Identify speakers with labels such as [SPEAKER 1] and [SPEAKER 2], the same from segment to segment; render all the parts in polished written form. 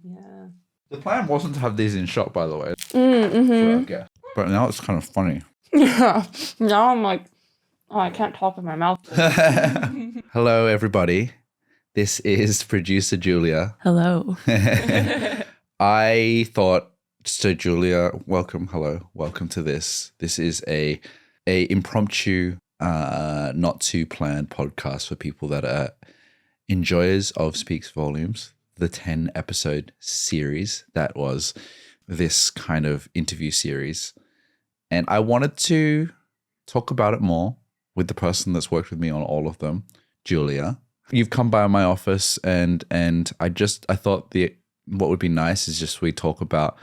[SPEAKER 1] Yeah.
[SPEAKER 2] The plan wasn't to have these in shot, by the way.
[SPEAKER 1] Mm-hmm.
[SPEAKER 2] For our guest. But now it's kind of funny.
[SPEAKER 1] Yeah. Now I'm like, oh, I can't talk with my mouth.
[SPEAKER 2] Hello, everybody. This is producer Julia.
[SPEAKER 1] Hello.
[SPEAKER 2] I thought, so Julia, welcome. Hello. Welcome to this. This is a impromptu, not too planned podcast for people that are enjoyers of Speaks Volumes, the 10 episode series that was this kind of interview series. And I wanted to talk about it more with the person that's worked with me on all of them, Julia. You've come by my office and I thought what would be nice is just we talk about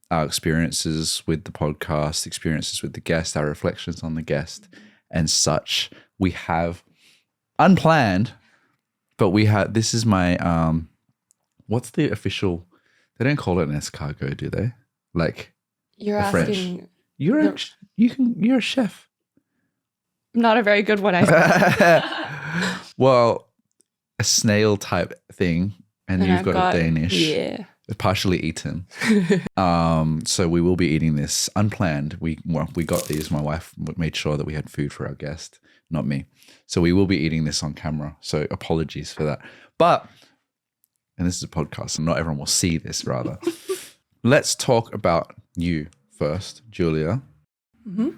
[SPEAKER 2] our experiences with the podcast, experiences with the guest, our reflections on the guest and such. We have unplanned, but this is my, what's the official, they don't call it an escargot, do they? Like
[SPEAKER 1] You're asking.
[SPEAKER 2] French. You're a chef.
[SPEAKER 1] Not a very good one, I suppose.
[SPEAKER 2] Well, a snail type thing, and you've got a Danish.
[SPEAKER 1] Yeah.
[SPEAKER 2] Partially eaten. So we will be eating this unplanned. We got these. My wife made sure that we had food for our guest, not me. So we will be eating this on camera. So apologies for that. But, and this is a podcast, and not everyone will see this, rather. Let's talk about you first, Julia.
[SPEAKER 1] Mm-hmm.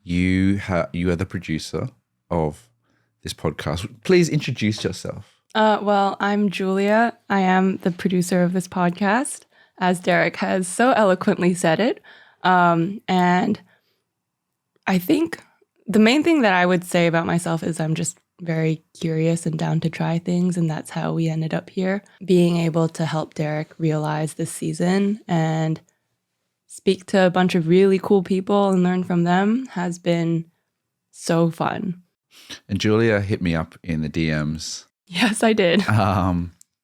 [SPEAKER 2] You are the producer of this podcast. Please introduce yourself.
[SPEAKER 1] Well, I'm Julia. I am the producer of this podcast, as Derrick has so eloquently said it. And I think the main thing that I would say about myself is I'm just very curious and down to try things. And that's how we ended up here. Being able to help Derrick realize this season and speak to a bunch of really cool people and learn from them has been so fun.
[SPEAKER 2] And Julia hit me up in the DMs.
[SPEAKER 1] Yes, I did.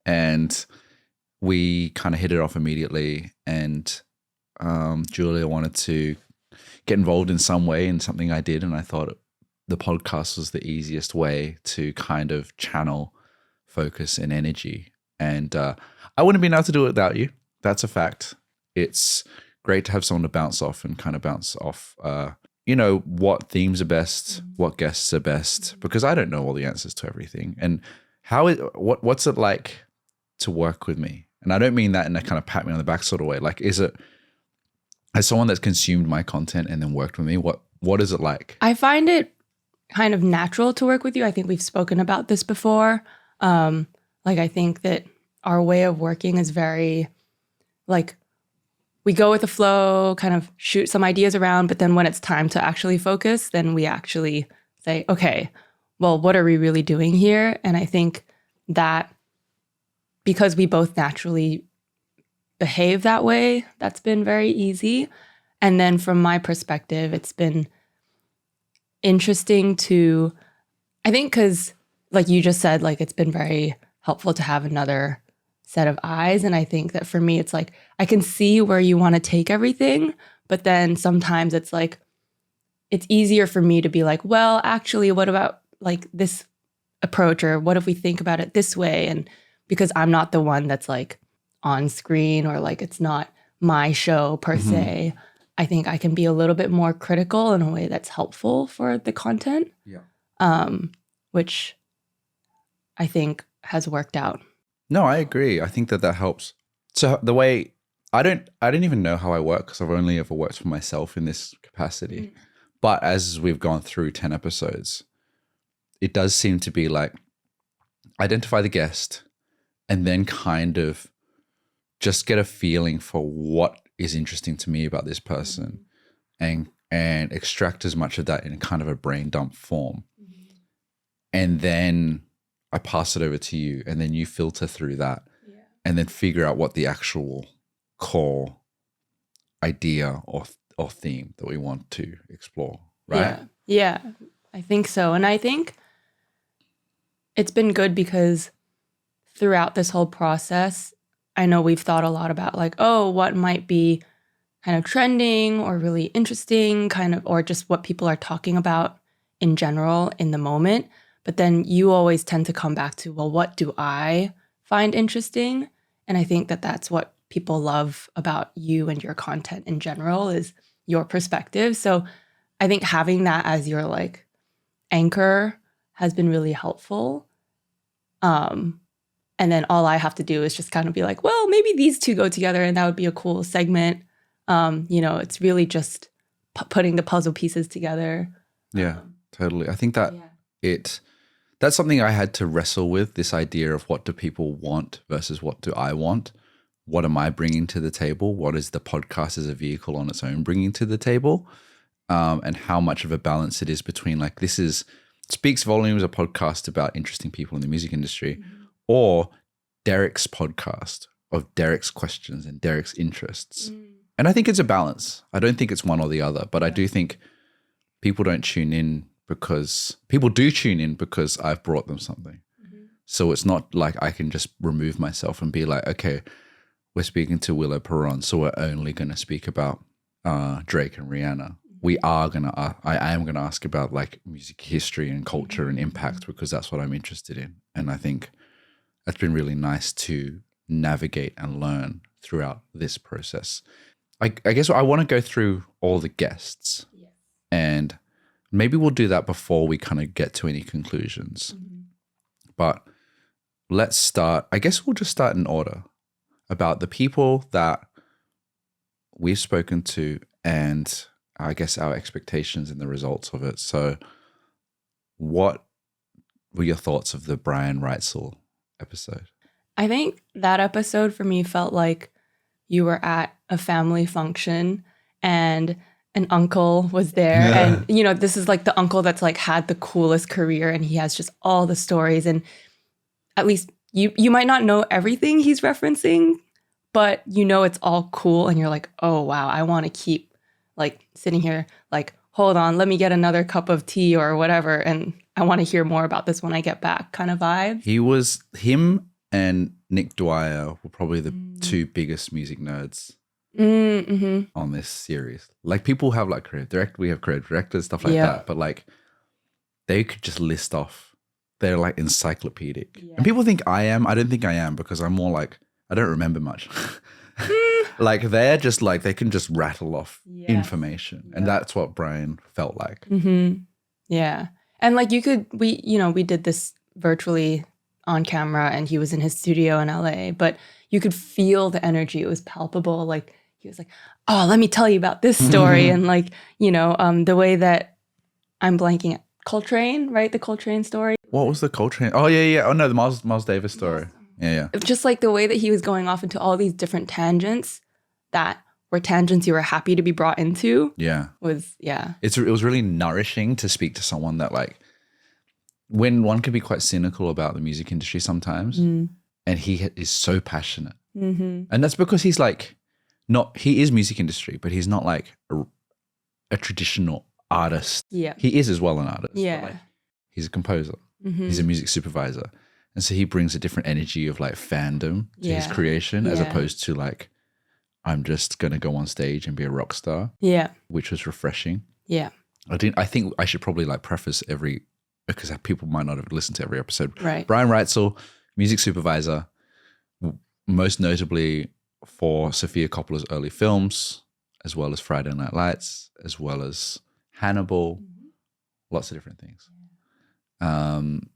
[SPEAKER 2] And we kind of hit it off immediately. And Julia wanted to get involved in some way in something I did. And I thought the podcast was the easiest way to kind of channel focus and energy. And I wouldn't have been able to do it without you. That's a fact. It's great to have someone to bounce off and kind of bounce off, what themes are best, what guests are best, because I don't know all the answers to everything. And what's it like to work with me? And I don't mean that in a kind of pat me on the back sort of way. Like, is it, as someone that's consumed my content and then worked with me, what is it like?
[SPEAKER 1] I find it kind of natural to work with you. I think we've spoken about this before. I think that our way of working is very, we go with the flow, kind of shoot some ideas around, but then when it's time to actually focus, then we actually say, okay, well, what are we really doing here? And I think that because we both naturally behave that way, that's been very easy. And then from my perspective, it's been interesting to, I think because like you just said, it's been very helpful to have another set of eyes. And I think that for me, it's like, I can see where you want to take everything, but then sometimes it's like, it's easier for me to be like, well, actually, what about this approach, or what if we think about it this way? And because I'm not the one that's on screen, or it's not my show per se, I think I can be a little bit more critical in a way that's helpful for the content. Yeah. Which I think has worked out.
[SPEAKER 2] No, I agree. I think that helps. So the way I didn't even know how I work, because I've only ever worked for myself in this capacity. But as we've gone through 10 episodes, it does seem to be identify the guest and then kind of just get a feeling for what is interesting to me about this person and extract as much of that in kind of a brain dump form. And then I pass it over to you, and then you filter through that and then figure out what the actual core idea or theme that we want to explore, right?
[SPEAKER 1] Yeah, I think so. And I think it's been good because throughout this whole process, I know we've thought a lot about what might be kind of trending or really interesting, or just what people are talking about in general in the moment. But then you always tend to come back to, well, what do I find interesting? And I think that that's what people love about you and your content in general is your perspective. So I think having that as your like anchor has been really helpful. And then all I have to do is just kind of be like, well, maybe these two go together and that would be a cool segment. It's really just putting the puzzle pieces together.
[SPEAKER 2] Yeah, totally. I think that that's something I had to wrestle with, this idea of what do people want versus what do I want? What am I bringing to the table? What is the podcast as a vehicle on its own bringing to the table? And how much of a balance it is between like, this is speaks volumes, a podcast about interesting people in the music industry, or Derrick's podcast of Derrick's questions and Derrick's interests. And I think it's a balance. I don't think it's one or the other, but I do think people do tune in because I've brought them something. So it's not like I can just remove myself and be like, okay, we're speaking to Willow Perron, so we're only going to speak about Drake and Rihanna. I am going to ask about like music history and culture and impact because that's what I'm interested in. And I think that's been really nice to navigate and learn throughout this process. I guess I want to go through all the guests and maybe we'll do that before we kind of get to any conclusions. But let's start. I guess we'll just start in order about the people that we've spoken to and I guess our expectations and the results of it. So what were your thoughts of the Brian Reitzel episode?
[SPEAKER 1] I think that episode for me felt like you were at a family function and an uncle was there. And, this is like the uncle that's like had the coolest career and he has just all the stories. And at least you might not know everything he's referencing, but it's all cool. And you're like, oh, wow, I want to keep like sitting here, like, hold on, let me get another cup of tea or whatever. And I want to hear more about this when I get back kind of vibe.
[SPEAKER 2] Him and Nick Dwyer were probably the two biggest music nerds on this series. Like people have like we have creative directors, stuff like that. But like they could just list off, they're like encyclopedic. And people think I am. I don't think I am because I'm more like, I don't remember much. Like they're just like, they can just rattle off information. And that's what Brian felt like.
[SPEAKER 1] Yeah. And like we did this virtually on camera and he was in his studio in LA, but you could feel the energy. It was palpable. Like he was like, oh, let me tell you about this story. And like, the way that I'm blanking at Coltrane, right? The Coltrane story.
[SPEAKER 2] What was the Coltrane? Oh, yeah. Oh, no, the Miles Davis story. Yes. Yeah.
[SPEAKER 1] Just like the way that he was going off into all these different tangents that were tangents you were happy to be brought into.
[SPEAKER 2] Yeah.
[SPEAKER 1] It
[SPEAKER 2] was really nourishing to speak to someone that like, when one can be quite cynical about the music industry sometimes, and he is so passionate. And that's because he's like, he is music industry, but he's not like a traditional artist.
[SPEAKER 1] Yeah.
[SPEAKER 2] He is as well an artist.
[SPEAKER 1] Yeah.
[SPEAKER 2] But like, he's a composer. He's a music supervisor. And so he brings a different energy of like fandom to his creation as opposed to like, I'm just going to go on stage and be a rock star. Yeah. Which was refreshing. Yeah. I think I should probably like preface because people might not have listened to every episode.
[SPEAKER 1] Right.
[SPEAKER 2] Brian Reitzel, music supervisor, most notably for Sofia Coppola's early films, as well as Friday Night Lights, as well as Hannibal, lots of different things.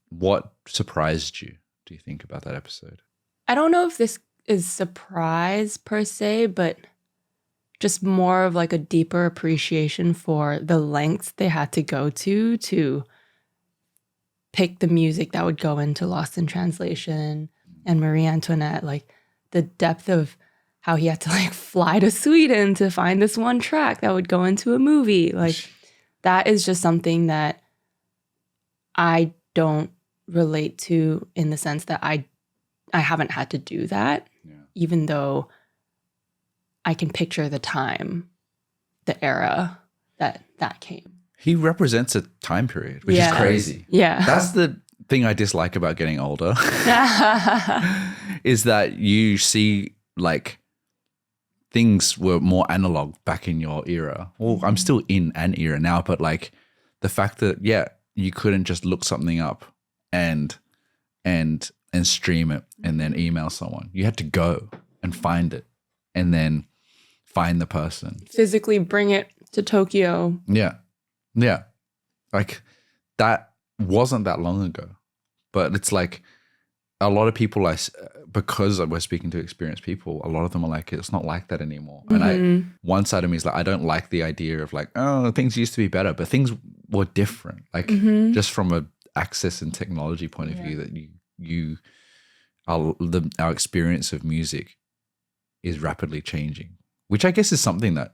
[SPEAKER 2] What surprised you, do you think, about that episode?
[SPEAKER 1] I don't know if this is surprise per se, but just more of like a deeper appreciation for the lengths they had to go to pick the music that would go into Lost in Translation and Marie Antoinette, like the depth of how he had to like fly to Sweden to find this one track that would go into a movie. Like that is just something that I don't relate to in the sense that I haven't had to do that, even though I can picture the time, the era that came.
[SPEAKER 2] He represents a time period, which is crazy. Yeah. That's the thing I dislike about getting older is that you see like things were more analog back in your era. Well, I'm still in an era now, but like the fact that, you couldn't just look something up and and stream it and then email someone. You had to go and find it and then find the person.
[SPEAKER 1] Physically bring it to Tokyo.
[SPEAKER 2] Yeah. Yeah. Like that wasn't that long ago. But it's like a lot of people, because we're speaking to experienced people, a lot of them are like, it's not like that anymore. And one side of me is like, I don't like the idea of like, oh, things used to be better, but things were different. Like just from a access and technology point of view, that our experience of music is rapidly changing, which I guess is something that,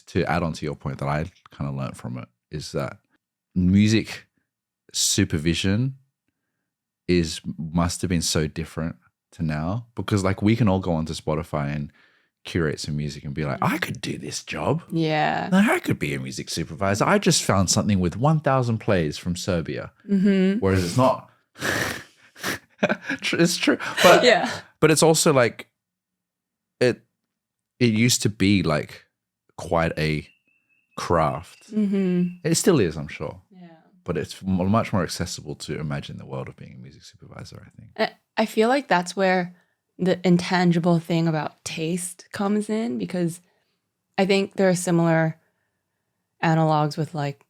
[SPEAKER 2] to add on to your point that I kind of learned from it, is that music supervision must have been so different to now, because like we can all go onto Spotify and curate some music and be like, I could do this job.
[SPEAKER 1] Yeah.
[SPEAKER 2] Like, I could be a music supervisor. I just found something with 1,000 plays from Serbia. Whereas it's not. It's true. But it's also like it used to be like quite a craft. It still is, I'm sure. But it's much more accessible to imagine the world of being a music supervisor, I think.
[SPEAKER 1] I feel like that's where the intangible thing about taste comes in, because I think there are similar analogs with like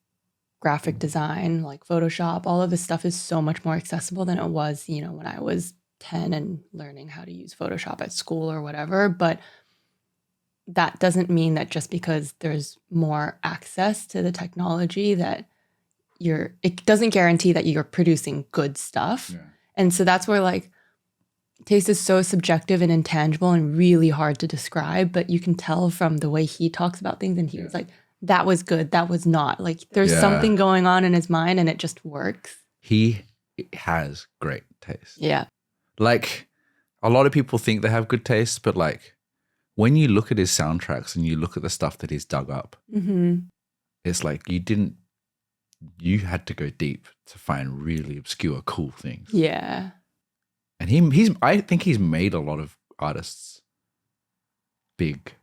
[SPEAKER 1] graphic design, like Photoshop. All of this stuff is so much more accessible than it was, when I was 10 and learning how to use Photoshop at school or whatever. But that doesn't mean that just because there's more access to the technology that it doesn't guarantee that you're producing good stuff. Yeah. And so that's where like taste is so subjective and intangible and really hard to describe, but you can tell from the way he talks about things, and he was like, that was good, that was not. Like there's something going on in his mind and it just works.
[SPEAKER 2] He has great taste.
[SPEAKER 1] Yeah.
[SPEAKER 2] Like a lot of people think they have good taste, but like when you look at his soundtracks and you look at the stuff that he's dug up, it's like you had to go deep to find really obscure, cool things.
[SPEAKER 1] Yeah.
[SPEAKER 2] And I think he's made a lot of artists big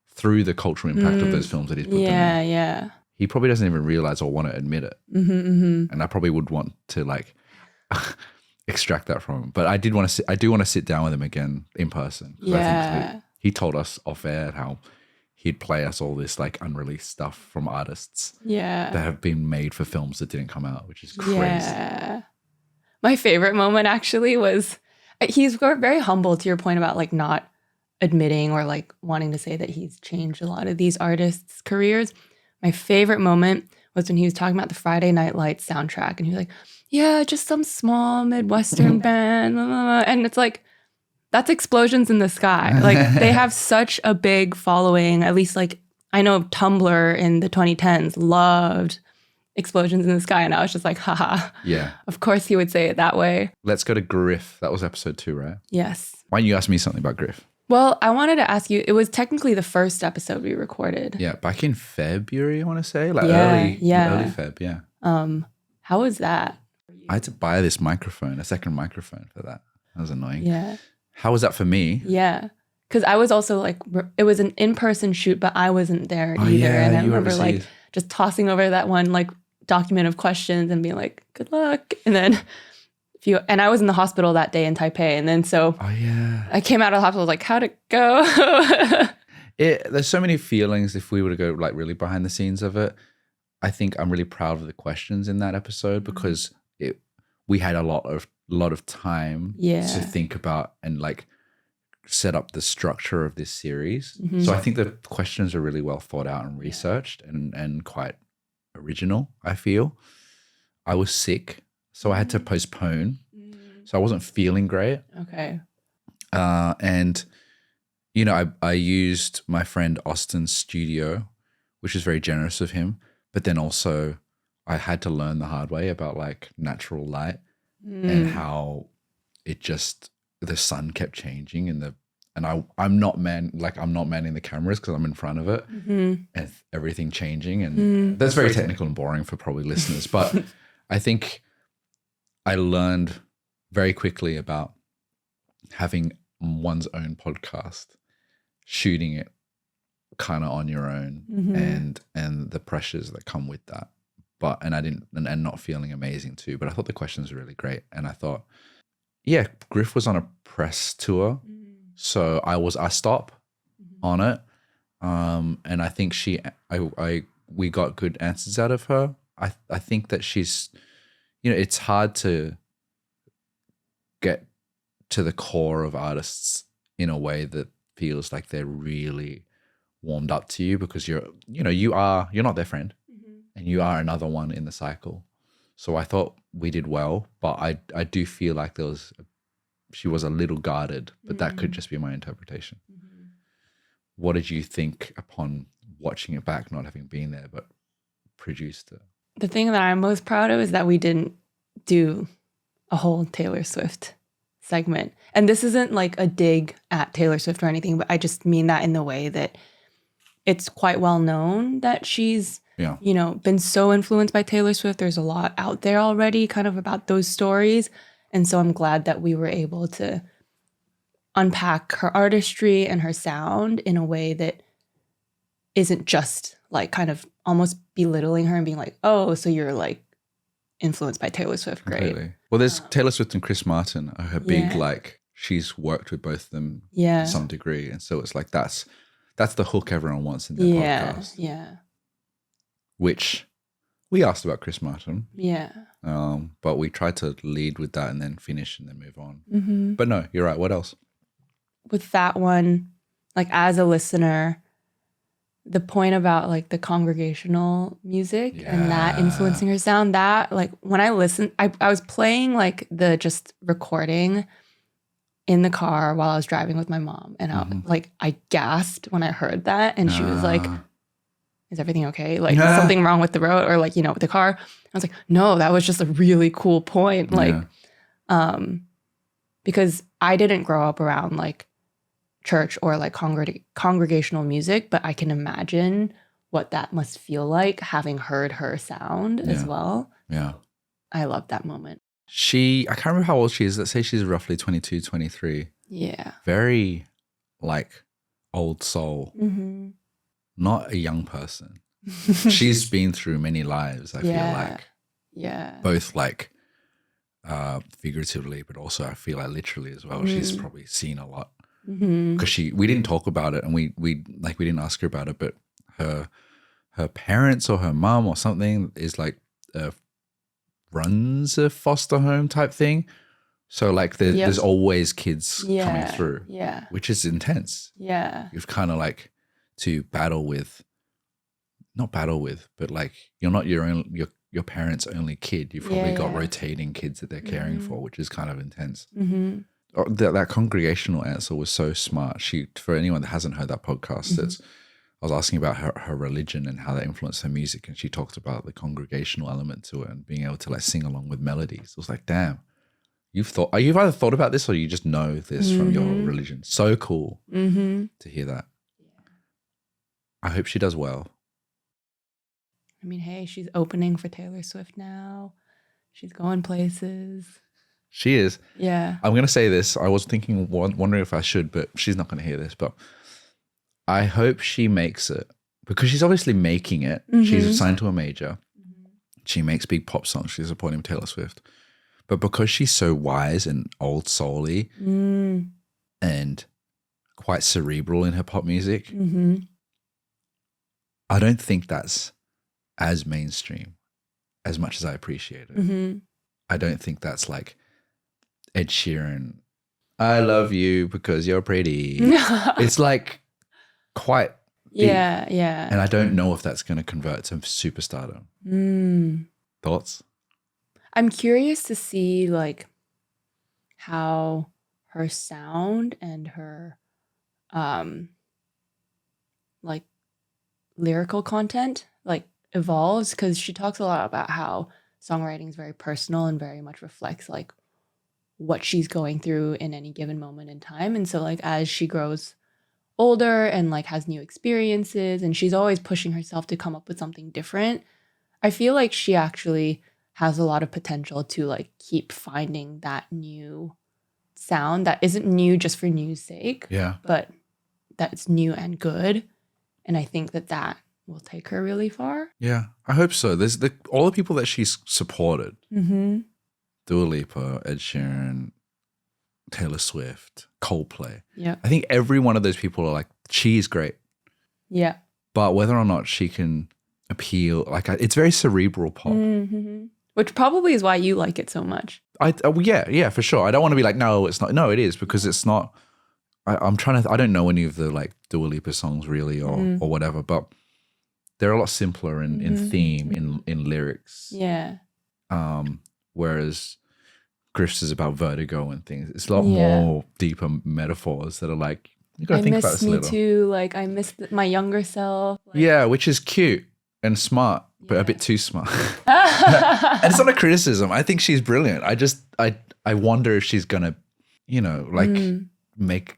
[SPEAKER 2] through the cultural impact of those films that he's put them in.
[SPEAKER 1] Yeah.
[SPEAKER 2] He probably doesn't even realize or want to admit it. And I probably would want to like extract that from him. But I do want to sit down with him again in person.
[SPEAKER 1] Yeah.
[SPEAKER 2] I think he told us off air how he'd play us all this like unreleased stuff from artists that have been made for films that didn't come out, which is crazy. Yeah.
[SPEAKER 1] My favorite moment actually was, he's very humble, to your point about like not admitting or like wanting to say that he's changed a lot of these artists' careers. My favorite moment was when he was talking about the Friday Night Lights soundtrack, and he was like, yeah, just some small Midwestern band. Blah, blah, blah. And it's like, that's Explosions in the Sky. Like they have such a big following. At least like I know Tumblr in the 2010s loved Explosions in the Sky, and I was just like, haha.
[SPEAKER 2] Yeah.
[SPEAKER 1] Of course he would say it that way.
[SPEAKER 2] Let's go to Griff. That was episode 2, right?
[SPEAKER 1] Yes.
[SPEAKER 2] Why don't you ask me something about Griff?
[SPEAKER 1] Well, I wanted to ask you, it was technically the first episode we recorded.
[SPEAKER 2] Yeah, back in February, I want to say. Like early Feb, yeah.
[SPEAKER 1] How was that?
[SPEAKER 2] I had to buy this microphone, a second microphone for that. That was annoying.
[SPEAKER 1] Yeah.
[SPEAKER 2] How was that for me?
[SPEAKER 1] Yeah. Because I was also like, it was an in-person shoot, but I wasn't there either.
[SPEAKER 2] Yeah,
[SPEAKER 1] and I remember like just tossing over that one like document of questions and being like, good luck. And then and I was in the hospital that day in Taipei. And then so I came out of the hospital like, how'd it go?
[SPEAKER 2] There's so many feelings if we were to go like really behind the scenes of it. I think I'm really proud of the questions in that episode because we had a lot of time to think about and like set up the structure of this series. So I think the questions are really well thought out and researched and quite original, I feel. I was sick, so I had to postpone. So I wasn't feeling great.
[SPEAKER 1] Okay.
[SPEAKER 2] And, you know, I used my friend Austin's studio, which is very generous of him. But then also I had to learn the hard way about like natural light and how it just, the sun kept changing and I'm not manning the cameras because I'm in front of it and everything changing. And that's very technical and boring for probably listeners. But I think I learned very quickly about having one's own podcast, shooting it kind of on your own and the pressures that come with that. And not feeling amazing too. But I thought the questions were really great. And I thought yeah, Griff was on a press tour, so I stop on it, and I think we got good answers out of her. I think that she's, it's hard to get to the core of artists in a way that feels like they're really warmed up to you, because you're not their friend, and you are another one in the cycle. So I thought we did well, but I do feel like she was a little guarded, but that could just be my interpretation. What did you think upon watching it back, not having been there, but produced it?
[SPEAKER 1] The thing that I'm most proud of is that we didn't do a whole Taylor Swift segment. And this isn't like a dig at Taylor Swift or anything, but I just mean that in the way that it's quite well known that she's, been so influenced by Taylor Swift. There's a lot out there already kind of about those stories. And so I'm glad that we were able to unpack her artistry and her sound in a way that isn't just like kind of almost belittling her and being like, oh, so you're like influenced by Taylor Swift. Great.
[SPEAKER 2] Completely. Well, there's Taylor Swift and Chris Martin are her big, like, she's worked with both of them to some degree. And so it's like that's the hook everyone wants in their podcast.
[SPEAKER 1] Yeah.
[SPEAKER 2] Which we asked about Chris Martin.
[SPEAKER 1] Yeah.
[SPEAKER 2] But we tried to lead with that and then finish and then move on. But no, you're right. What else?
[SPEAKER 1] With that one, like as a listener, the point about like the congregational music and that influencing her sound, that like when I listened, I was playing like the just recording in the car while I was driving with my mom, and I gasped when I heard that, and she was like, is everything okay? Like, is something wrong with the road or like, with the car? I was like, no, that was just a really cool point. Like, because I didn't grow up around like church or like congregational music, but I can imagine what that must feel like having heard her sound as well.
[SPEAKER 2] Yeah.
[SPEAKER 1] I love that moment.
[SPEAKER 2] I can't remember how old she is. Let's say she's roughly 22, 23.
[SPEAKER 1] Yeah.
[SPEAKER 2] Very like old soul. Not a young person. She's been through many lives, I feel like.
[SPEAKER 1] Yeah.
[SPEAKER 2] Both like figuratively, but also I feel like literally as well. She's probably seen a lot. Because we didn't talk about it, and we didn't ask her about it, but her parents or her mom or something is like runs a foster home type thing. So like there's always kids coming through, which is intense. Yeah, you've kind of like to not battle with, but like you're not your parents' only kid. You've probably got rotating kids that they're caring for, which is kind of intense. That congregational answer was so smart. For anyone that hasn't heard that podcast, I was asking about her religion and how that influenced her music, and she talked about the congregational element to it and being able to like sing along with melodies. I was like, damn, you've either thought about this or you just know this from your religion. So cool to hear that. I hope she does well.
[SPEAKER 1] I mean, hey, she's opening for Taylor Swift now. She's going places.
[SPEAKER 2] She is.
[SPEAKER 1] Yeah.
[SPEAKER 2] I'm going to say this. I was wondering if I should, but she's not going to hear this. But I hope she makes it, because she's obviously making it. She's signed to a major. She makes big pop songs. She's supporting Taylor Swift. But because she's so wise and old soul-y and quite cerebral in her pop music, I don't think that's as mainstream as much as I appreciate it. I don't think that's like Ed Sheeran, I love you because you're pretty. It's like quite deep. Yeah. And I don't know if that's going to convert to superstardom. Thoughts?
[SPEAKER 1] I'm curious to see like how her sound and her like lyrical content like evolves, because she talks a lot about how songwriting is very personal and very much reflects like what she's going through in any given moment in time. And so like as she grows older and like has new experiences, and she's always pushing herself to come up with something different, I feel like she actually has a lot of potential to like keep finding that new sound that isn't new just for new's sake, but that's new and good. And I think that will take her really far.
[SPEAKER 2] Yeah, I hope so. There's all the people that she's supported. Dua Lipa, Ed Sheeran, Taylor Swift, Coldplay.
[SPEAKER 1] Yeah.
[SPEAKER 2] I think every one of those people are like, she is great.
[SPEAKER 1] Yeah.
[SPEAKER 2] But whether or not she can appeal, like it's very cerebral pop.
[SPEAKER 1] Mm-hmm. Which probably is why you like it so much.
[SPEAKER 2] Yeah, for sure. I don't want to be like, no, it's not. No, it is, because it's not. I'm trying to. I don't know any of the like Dua Lipa songs really, or whatever. But they're a lot simpler in theme, in lyrics.
[SPEAKER 1] Yeah.
[SPEAKER 2] Whereas Griff's is about vertigo and things. It's a lot more deeper metaphors that are like, you got to think about this a little.
[SPEAKER 1] I miss me too. Like I miss my younger self. Like,
[SPEAKER 2] yeah, which is cute and smart, but a bit too smart. And it's not a criticism. I think she's brilliant. I wonder if she's gonna, make,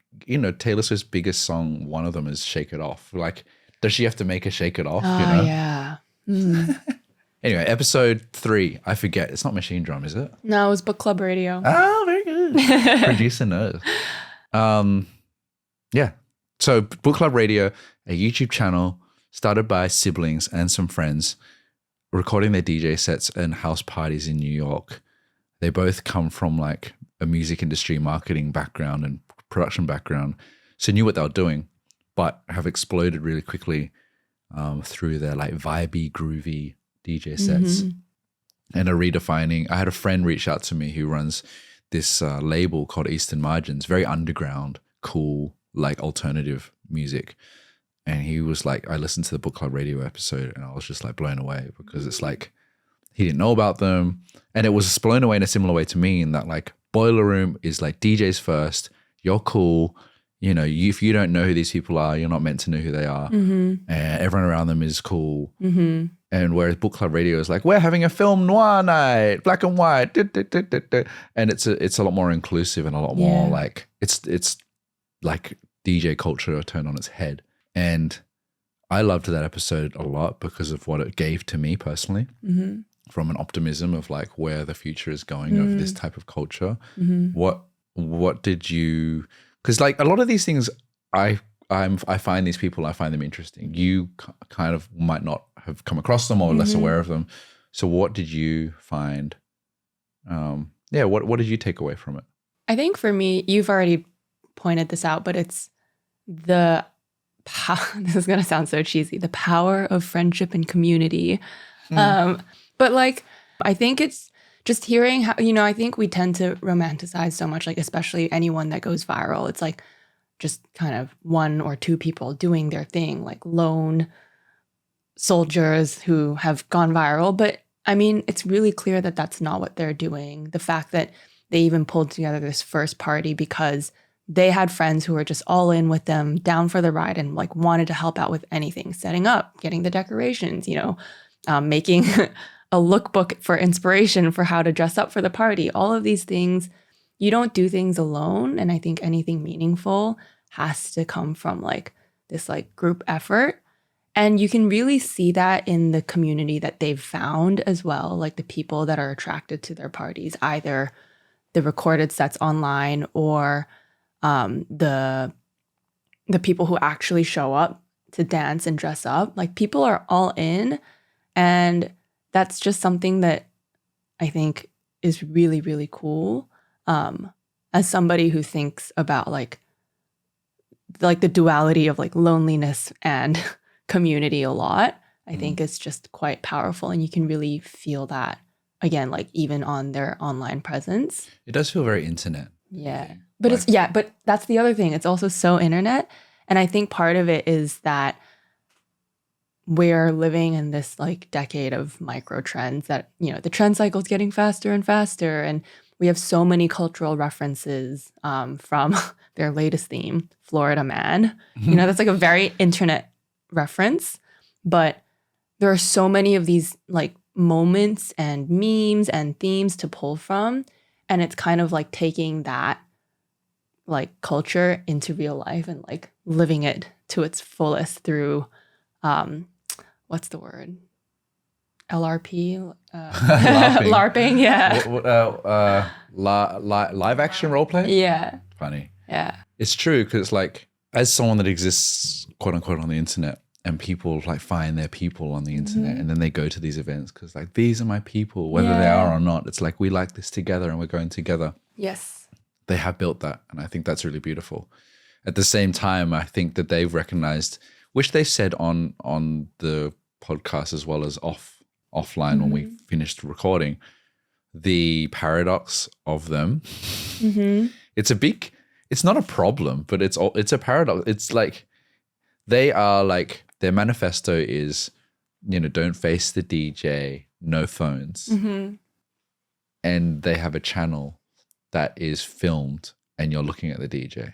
[SPEAKER 2] Taylor Swift's biggest song, one of them is Shake It Off. Like, does she have to make a Shake It Off?
[SPEAKER 1] Oh, yeah.
[SPEAKER 2] Anyway, episode 3, I forget. It's not Machine Drum, is it?
[SPEAKER 1] No, it was Book Club Radio.
[SPEAKER 2] Oh, very good. Producer knows. Yeah. So Book Club Radio, a YouTube channel started by siblings and some friends, recording their DJ sets and house parties in New York. They both come from like a music industry marketing background and production background, so knew what they were doing, but have exploded really quickly through their like vibey, groovy DJ sets and are redefining. I had a friend reach out to me who runs this label called Eastern Margins, very underground, cool, like alternative music. And he was like, I listened to the Book Club Radio episode and I was just like blown away, because it's like, he didn't know about them. And it was blown away in a similar way to me, in that like Boiler Room is like DJs first, you're cool. If you don't know who these people are, you're not meant to know who they are. And everyone around them is cool. And whereas Book Club Radio is like, we're having a film noir night, black and white. And it's a lot more inclusive and a lot more like, it's like DJ culture turned on its head. And I loved that episode a lot because of what it gave to me personally, from an optimism of like where the future is going of this type of culture. What did you, because like a lot of these things, I find these people, I find them interesting. You kind of might not have come across them or less aware of them. So what did you find? What did you take away from it?
[SPEAKER 1] I think for me, you've already pointed this out, but it's the this is going to sound so cheesy, the power of friendship and community. But like, I think it's just hearing how, I think we tend to romanticize so much, like especially anyone that goes viral. It's like just kind of one or two people doing their thing, like lone soldiers who have gone viral. But I mean, it's really clear that that's not what they're doing. The fact that they even pulled together this first party because they had friends who were just all in with them, down for the ride, and like wanted to help out with anything, setting up, getting the decorations, making a lookbook for inspiration for how to dress up for the party. All of these things, you don't do things alone. And I think anything meaningful has to come from like this like group effort. And you can really see that in the community that they've found as well, like the people that are attracted to their parties, either the recorded sets online or the people who actually show up to dance and dress up. Like people are all in, and that's just something that I think is really, really cool. As somebody who thinks about like the duality of like loneliness and community a lot, I think it's just quite powerful, and you can really feel that again, like even on their online presence.
[SPEAKER 2] It does feel very internet.
[SPEAKER 1] Yeah. But but that's the other thing. It's also so internet. And I think part of it is that we're living in this like decade of micro trends that, the trend cycle is getting faster and faster. And we have so many cultural references from their latest theme, Florida Man. That's like a very internet reference. But there are so many of these like moments and memes and themes to pull from. And it's kind of like taking that like culture into real life and like living it to its fullest through, what's the word? LRP? LARPing, yeah.
[SPEAKER 2] Live action role play?
[SPEAKER 1] Yeah.
[SPEAKER 2] Funny.
[SPEAKER 1] Yeah.
[SPEAKER 2] It's true, because like as someone that exists quote unquote on the internet, and people like find their people on the internet, and then they go to these events because like these are my people, whether they are or not. It's like we like this together and we're going together.
[SPEAKER 1] Yes.
[SPEAKER 2] They have built that, and I think that's really beautiful. At the same time, I think that they've recognized, which they said on the podcast as well as offline when we finished recording, the paradox of them. It's not a problem, but it's a paradox. It's like they are like, their manifesto is, don't face the DJ, no phones. And they have a channel that is filmed and you're looking at the DJ.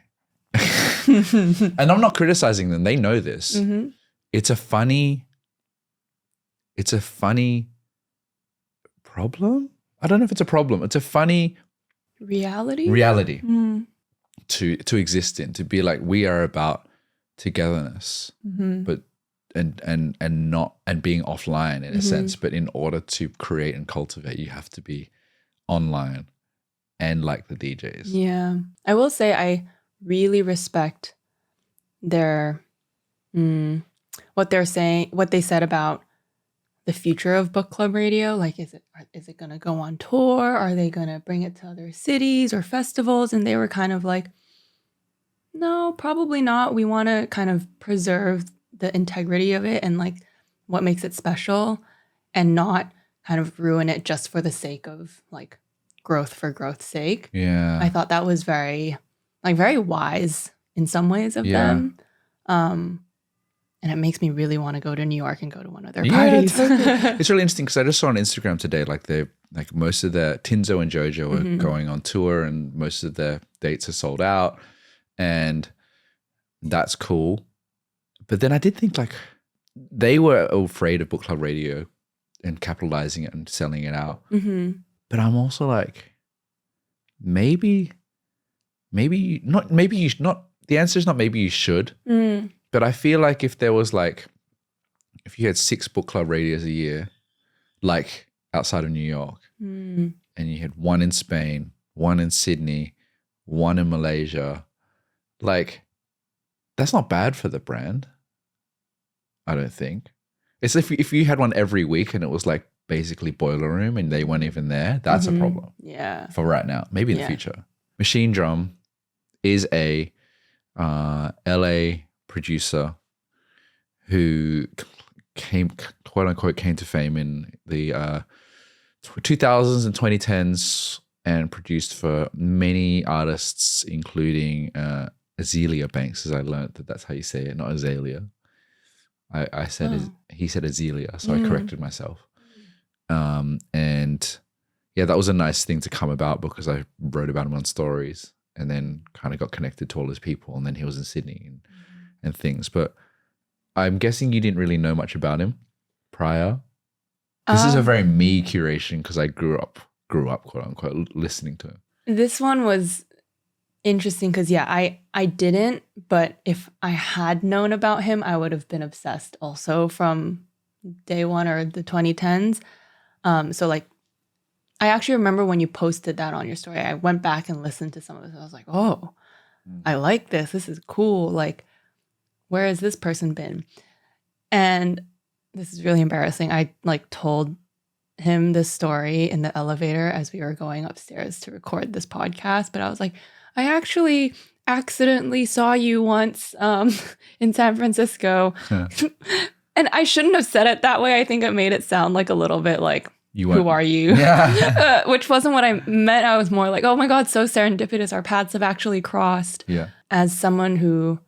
[SPEAKER 2] And I'm not criticizing them. They know this. It's a funny problem. I don't know if it's a problem. It's a funny reality to exist in, to be like, we are about togetherness, but and not, and being offline in a sense, but in order to create and cultivate, you have to be online and like the DJs.
[SPEAKER 1] Yeah. I will say I really respect their what they're saying, what they said about the future of book club radio. Like, is it going to go on tour? Are they going to bring it to other cities or festivals? And they were kind of like, no, probably not. We want to kind of preserve the integrity of it and like what makes it special, and not kind of ruin it just for the sake of like growth for growth's sake.
[SPEAKER 2] Yeah.
[SPEAKER 1] I thought that was very wise in some ways of them. And it makes me really want to go to New York and go to one of their parties.
[SPEAKER 2] Totally. It's really interesting because I just saw on Instagram today, like most of the Tinzo and Jojo are going on tour, and most of their dates are sold out, and that's cool. But then I did think like they were afraid of book club radio and capitalizing it and selling it out. But I'm also like, maybe not. Maybe you should not. The answer is not maybe you should. But I feel like if there was like, if you had 6 book club radios a year, like outside of New York, and you had 1 in Spain, 1 in Sydney, 1 in Malaysia, like that's not bad for the brand. I don't think. It's if you had one every week and it was like basically Boiler Room and they weren't even there, that's a problem.
[SPEAKER 1] Yeah.
[SPEAKER 2] For right now, maybe in the future. Machine Drum is a LA producer who quote unquote came to fame in the 2000s and 2010s and produced for many artists, including Azealia Banks, as I learned that's how you say it, not Azalea. I said he said Azealia, so I corrected myself. And yeah, that was a nice thing to come about because I wrote about him on stories and then kind of got connected to all his people, and then he was in Sydney and things. But I'm guessing you didn't really know much about him prior. This is a very me curation because I grew up quote unquote listening to him. This
[SPEAKER 1] one was interesting because I didn't, but if I had known about him, I would have been obsessed also from day one or the 2010s. So like, I actually remember when you posted that on your story, I went back and listened to some of it. I was like, oh, I like this. This is cool. Like, where has this person been? And this is really embarrassing. I like told him this story in the elevator as we were going upstairs to record this podcast. But I was like, I actually accidentally saw you once in San Francisco. And I shouldn't have said it that way. I think it made it sound like a little bit like, who are you? Yeah. Which wasn't what I meant. I was more like, oh my God, so serendipitous. Our paths have actually crossed.
[SPEAKER 2] Yeah.
[SPEAKER 1] As someone who,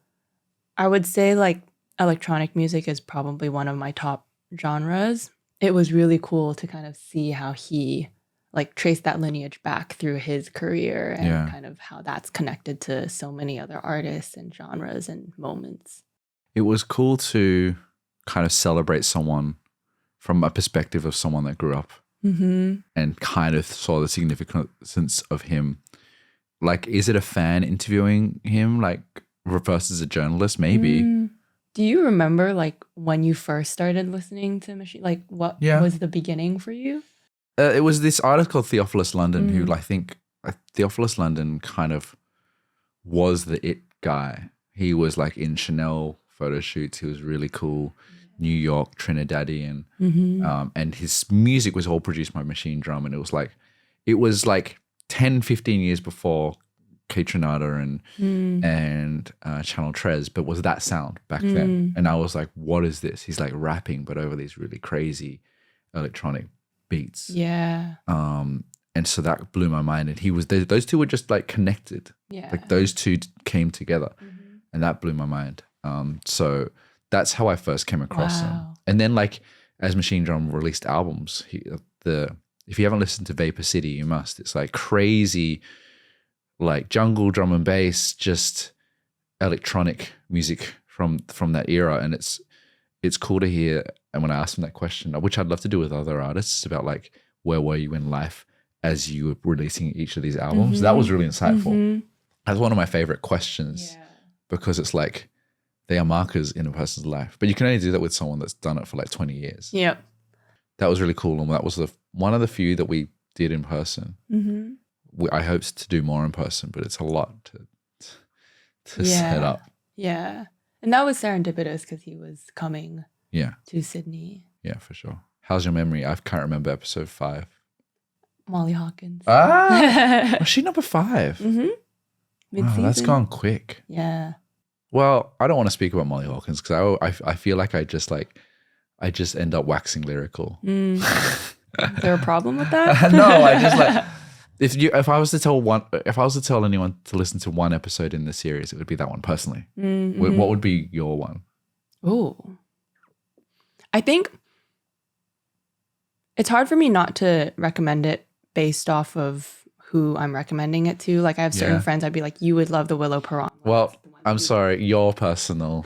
[SPEAKER 1] I would say like electronic music is probably one of my top genres. It was really cool to kind of see how he like traced that lineage back through his career and kind of how that's connected to so many other artists and genres and moments.
[SPEAKER 2] It was cool to kind of celebrate someone from a perspective of someone that grew up and kind of saw the significance of him. Like, is it a fan interviewing him, like versus a journalist? Maybe.
[SPEAKER 1] Do you remember like when you first started listening to Machine? Like what was the beginning for you?
[SPEAKER 2] It was this artist called Theophilus London who I think Theophilus London kind of was the it guy. He was like in Chanel photo shoots. He was really cool. New York, Trinidadian. And his music was all produced by Machine Drum. And it was like 10, 15 years before Kaytranada and Channel Trez, but was that sound back then. And I was like, what is this? He's like rapping, but over these really crazy electronic beats.
[SPEAKER 1] Yeah.
[SPEAKER 2] And so that blew my mind. And those two were just like connected.
[SPEAKER 1] Yeah.
[SPEAKER 2] Like those two came together, and that blew my mind. So that's how I first came across him. And then like as Machine Drum released albums, if you haven't listened to Vapor City, you must. It's like crazy, like jungle drum and bass, just electronic music from that era. And it's cool to hear. And when I asked him that question, which I'd love to do with other artists, about like, where were you in life as you were releasing each of these albums? That was really insightful. That's one of my favorite questions, because it's like they are markers in a person's life, but you can only do that with someone that's done it for like 20 years.
[SPEAKER 1] Yep.
[SPEAKER 2] That was really cool. And that was one of the few that we did in person. I hoped to do more in person, but it's a lot to set up.
[SPEAKER 1] Yeah. And that was serendipitous because he was coming to Sydney.
[SPEAKER 2] Yeah, for sure. How's your memory? I can't remember episode 5.
[SPEAKER 1] Molly Hawkins.
[SPEAKER 2] Was she number 5?
[SPEAKER 1] Mid-season.
[SPEAKER 2] Wow, that's gone quick.
[SPEAKER 1] Yeah.
[SPEAKER 2] Well, I don't want to speak about Molly Hawkins because I feel like I just end up waxing lyrical.
[SPEAKER 1] Is there a problem with that?
[SPEAKER 2] No, I just like if I was to tell anyone to listen to one episode in the series, it would be that one personally. What would be your one?
[SPEAKER 1] Oh, I think it's hard for me not to recommend it based off of who I'm recommending it to. Like I have certain friends, I'd be like, you would love the Willow Piranha.
[SPEAKER 2] Well, I'm sorry, your personal.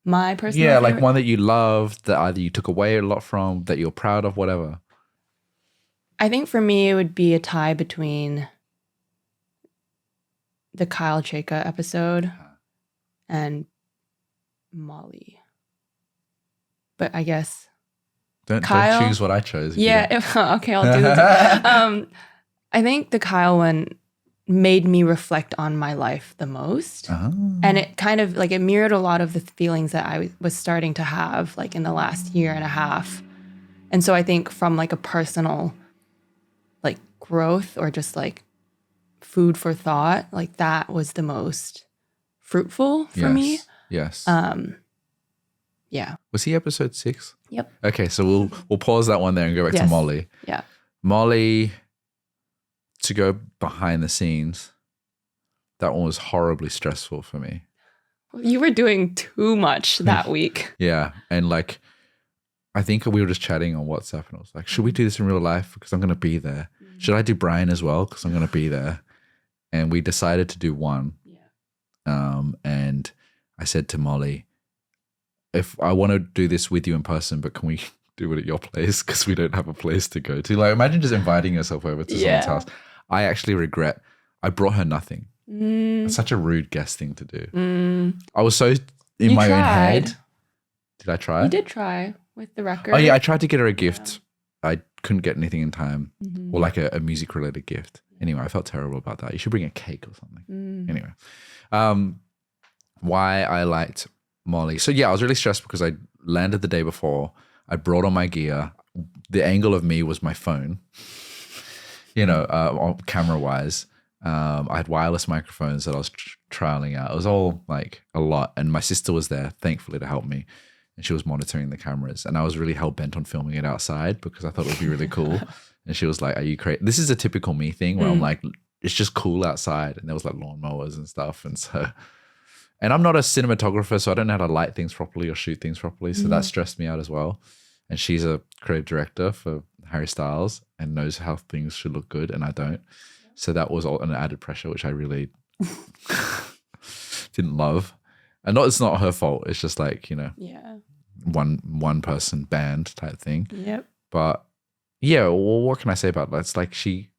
[SPEAKER 1] My personal
[SPEAKER 2] favorite?
[SPEAKER 1] favorite?
[SPEAKER 2] Like one that you loved, that either you took away a lot from, that you're proud of, whatever.
[SPEAKER 1] I think for me, it would be a tie between the Kyle Chayka episode and Molly. But I guess
[SPEAKER 2] Don't choose what I chose.
[SPEAKER 1] Yeah. Okay, I'll do this. I think the Kyle one made me reflect on my life the most. And it kind of like it mirrored a lot of the feelings that I was starting to have like in the last year and a half. And so I think from like a personal like growth or just like food for thought, like that was the most fruitful for me.
[SPEAKER 2] Yes.
[SPEAKER 1] Yeah.
[SPEAKER 2] Was he episode 6?
[SPEAKER 1] Yep.
[SPEAKER 2] Okay, so we'll pause that one there and go back to Molly.
[SPEAKER 1] Yeah.
[SPEAKER 2] Molly, to go behind the scenes, that one was horribly stressful for me.
[SPEAKER 1] You were doing too much that week.
[SPEAKER 2] Yeah. And like, I think we were just chatting on WhatsApp and I was like, should we do this in real life? Because I'm going to be there. Should I do Brian as well? Because I'm going to be there. And we decided to do one. Yeah. And I said to Molly, if I want to do this with you in person, but can we do it at your place? Because we don't have a place to go to. Like, imagine just inviting yourself over to someone's house. I actually regret I brought her nothing. It's such a rude guest thing to do. I was so in my own head. Did I try?
[SPEAKER 1] You did try with the record.
[SPEAKER 2] Oh yeah, I tried to get her a gift. I couldn't get anything in time, or like a music related gift. Anyway, I felt terrible about that. You should bring a cake or something. Anyway, why I liked Molly. So yeah, I was really stressed because I landed the day before. I brought all my gear. The angle of me was my phone, camera wise. I had wireless microphones that I was trialing out. It was all like a lot. And my sister was there, thankfully, to help me. And she was monitoring the cameras. And I was really hell-bent on filming it outside because I thought it would be really cool. And she was like, are you crazy? This is a typical me thing where I'm like, it's just cool outside. And there was like lawnmowers and stuff. And I'm not a cinematographer, so I don't know how to light things properly or shoot things properly. So that stressed me out as well. And she's a creative director for Harry Styles and knows how things should look good, and I don't. So that was all an added pressure, which I really didn't love. And it's not her fault. It's just like, one person band type thing.
[SPEAKER 1] Yep.
[SPEAKER 2] But yeah, well, what can I say about that? It's like she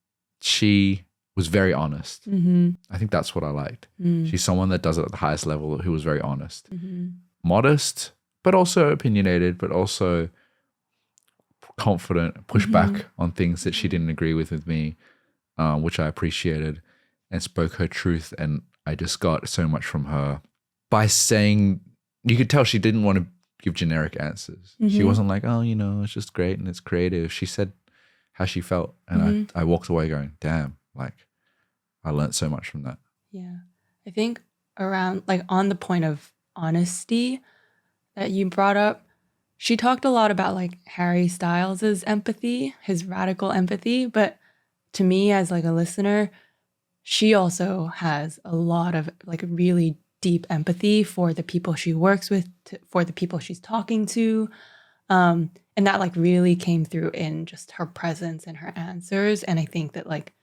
[SPEAKER 2] was very honest. I think that's what I liked. She's someone that does it at the highest level, who was very honest. Modest, but also opinionated, but also confident, push back on things that she didn't agree with me, which I appreciated, and spoke her truth. And I just got so much from her by saying, you could tell she didn't want to give generic answers. She wasn't like, oh, it's just great and it's creative. She said how she felt. And I walked away going, damn, like I learned so much from that.
[SPEAKER 1] Yeah. I think around like on the point of honesty that you brought up, she talked a lot about like Harry Styles's empathy, his radical empathy, but to me as like a listener, she also has a lot of like really deep empathy for the people she works with, for the people she's talking to. And that like really came through in just her presence and her answers. And I think that like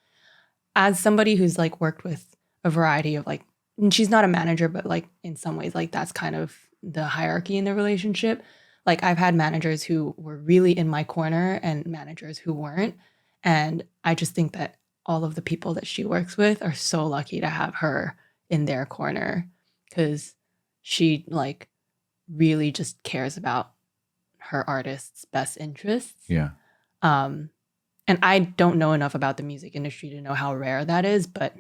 [SPEAKER 1] as somebody who's like worked with a variety of like, and she's not a manager, but like in some ways, like that's kind of the hierarchy in the relationship. Like I've had managers who were really in my corner and managers who weren't. And I just think that all of the people that she works with are so lucky to have her in their corner because she like really just cares about her artist's best interests.
[SPEAKER 2] Yeah.
[SPEAKER 1] And I don't know enough about the music industry to know how rare that is, but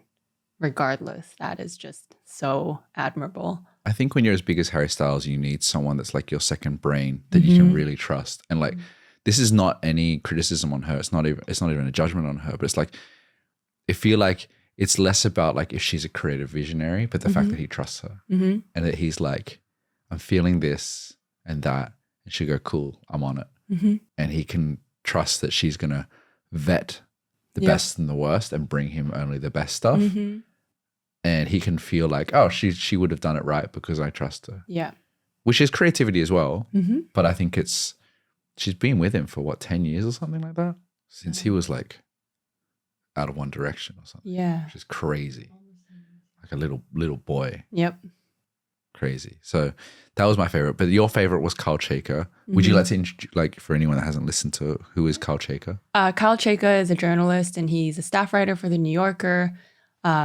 [SPEAKER 1] regardless, that is just so admirable.
[SPEAKER 2] I think when you're as big as Harry Styles, you need someone that's like your second brain that you can really trust. And like, this is not any criticism on her. It's not even a judgment on her, but it's like, I feel like it's less about like if she's a creative visionary, but the fact that he trusts her and that he's like, I'm feeling this and that. And she'll go, cool, I'm on it. And he can trust that she's going to vet the best and the worst and bring him only the best stuff. And he can feel like, oh, she would have done it right because I trust her.
[SPEAKER 1] Yeah.
[SPEAKER 2] Which is creativity as well. But I think she's been with him for what, 10 years or something like that? Since he was like out of One Direction or something.
[SPEAKER 1] Yeah.
[SPEAKER 2] Which is crazy. Like a little boy.
[SPEAKER 1] Yep.
[SPEAKER 2] Crazy. So that was my favorite. But your favorite was Kyle Chaker. Would you like to like for anyone that hasn't listened to, who is Kyle Chaker?
[SPEAKER 1] Kyle Chaker is a journalist and he's a staff writer for The New Yorker.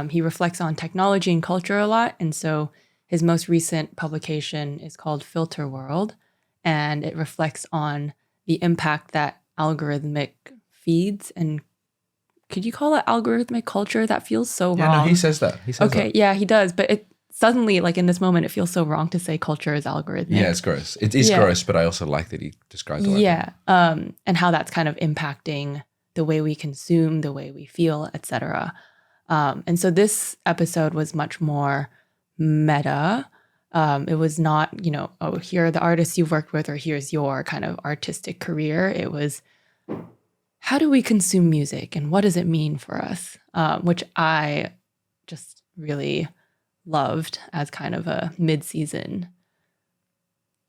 [SPEAKER 1] He reflects on technology and culture a lot. And so his most recent publication is called Filter World. And it reflects on the impact that algorithmic feeds and could you call it algorithmic culture? That feels so wrong.
[SPEAKER 2] No, he says that. He says that.
[SPEAKER 1] Yeah, he does. But it suddenly, like in this moment, it feels so wrong to say culture is algorithmic.
[SPEAKER 2] Yeah, it's gross. It is gross, but I also like that he describes it like that.
[SPEAKER 1] And how that's kind of impacting the way we consume, the way we feel, etc. And so this episode was much more meta. It was not, oh, here are the artists you've worked with, or here's your kind of artistic career. It was, how do we consume music and what does it mean for us? Which I just really loved as kind of a mid-season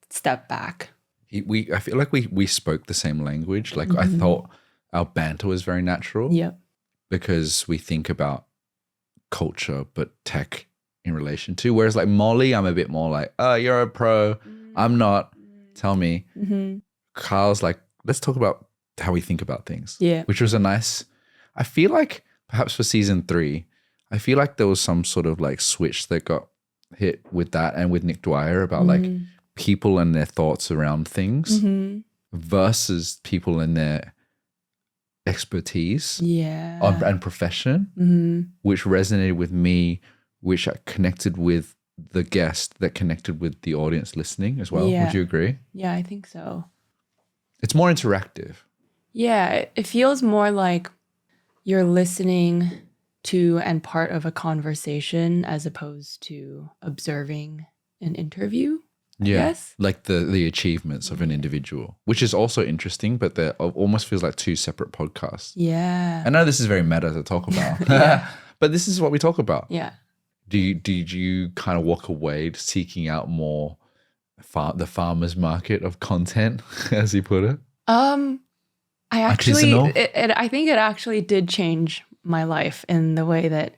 [SPEAKER 1] step back.
[SPEAKER 2] I feel like we spoke the same language. Like I thought our banter was very natural.
[SPEAKER 1] Yep.
[SPEAKER 2] Because we think about culture but tech in relation to. Whereas like Molly, I'm a bit more like, oh, you're a pro. I'm not. Tell me. Kyle's like, let's talk about how we think about things.
[SPEAKER 1] Yeah.
[SPEAKER 2] Which was I feel like perhaps for season 3, I feel like there was some sort of like switch that got hit with that and with Nick Dwyer about like people and their thoughts around things versus people and their expertise and profession, which resonated with me, which I connected with the guest, that connected with the audience listening as well. Would you agree?
[SPEAKER 1] Yeah, I think so.
[SPEAKER 2] It's more interactive.
[SPEAKER 1] Yeah, it feels more like you're listening to and part of a conversation as opposed to observing an interview. Yes,
[SPEAKER 2] like the achievements of an individual, which is also interesting, but they almost feels like 2 separate podcasts.
[SPEAKER 1] Yeah,
[SPEAKER 2] I know this is very meta to talk about, but this is what we talk about.
[SPEAKER 1] Yeah.
[SPEAKER 2] Did you kind of walk away seeking out more the farmer's market of content, as you put it?
[SPEAKER 1] I actually, I think it actually did change my life in the way that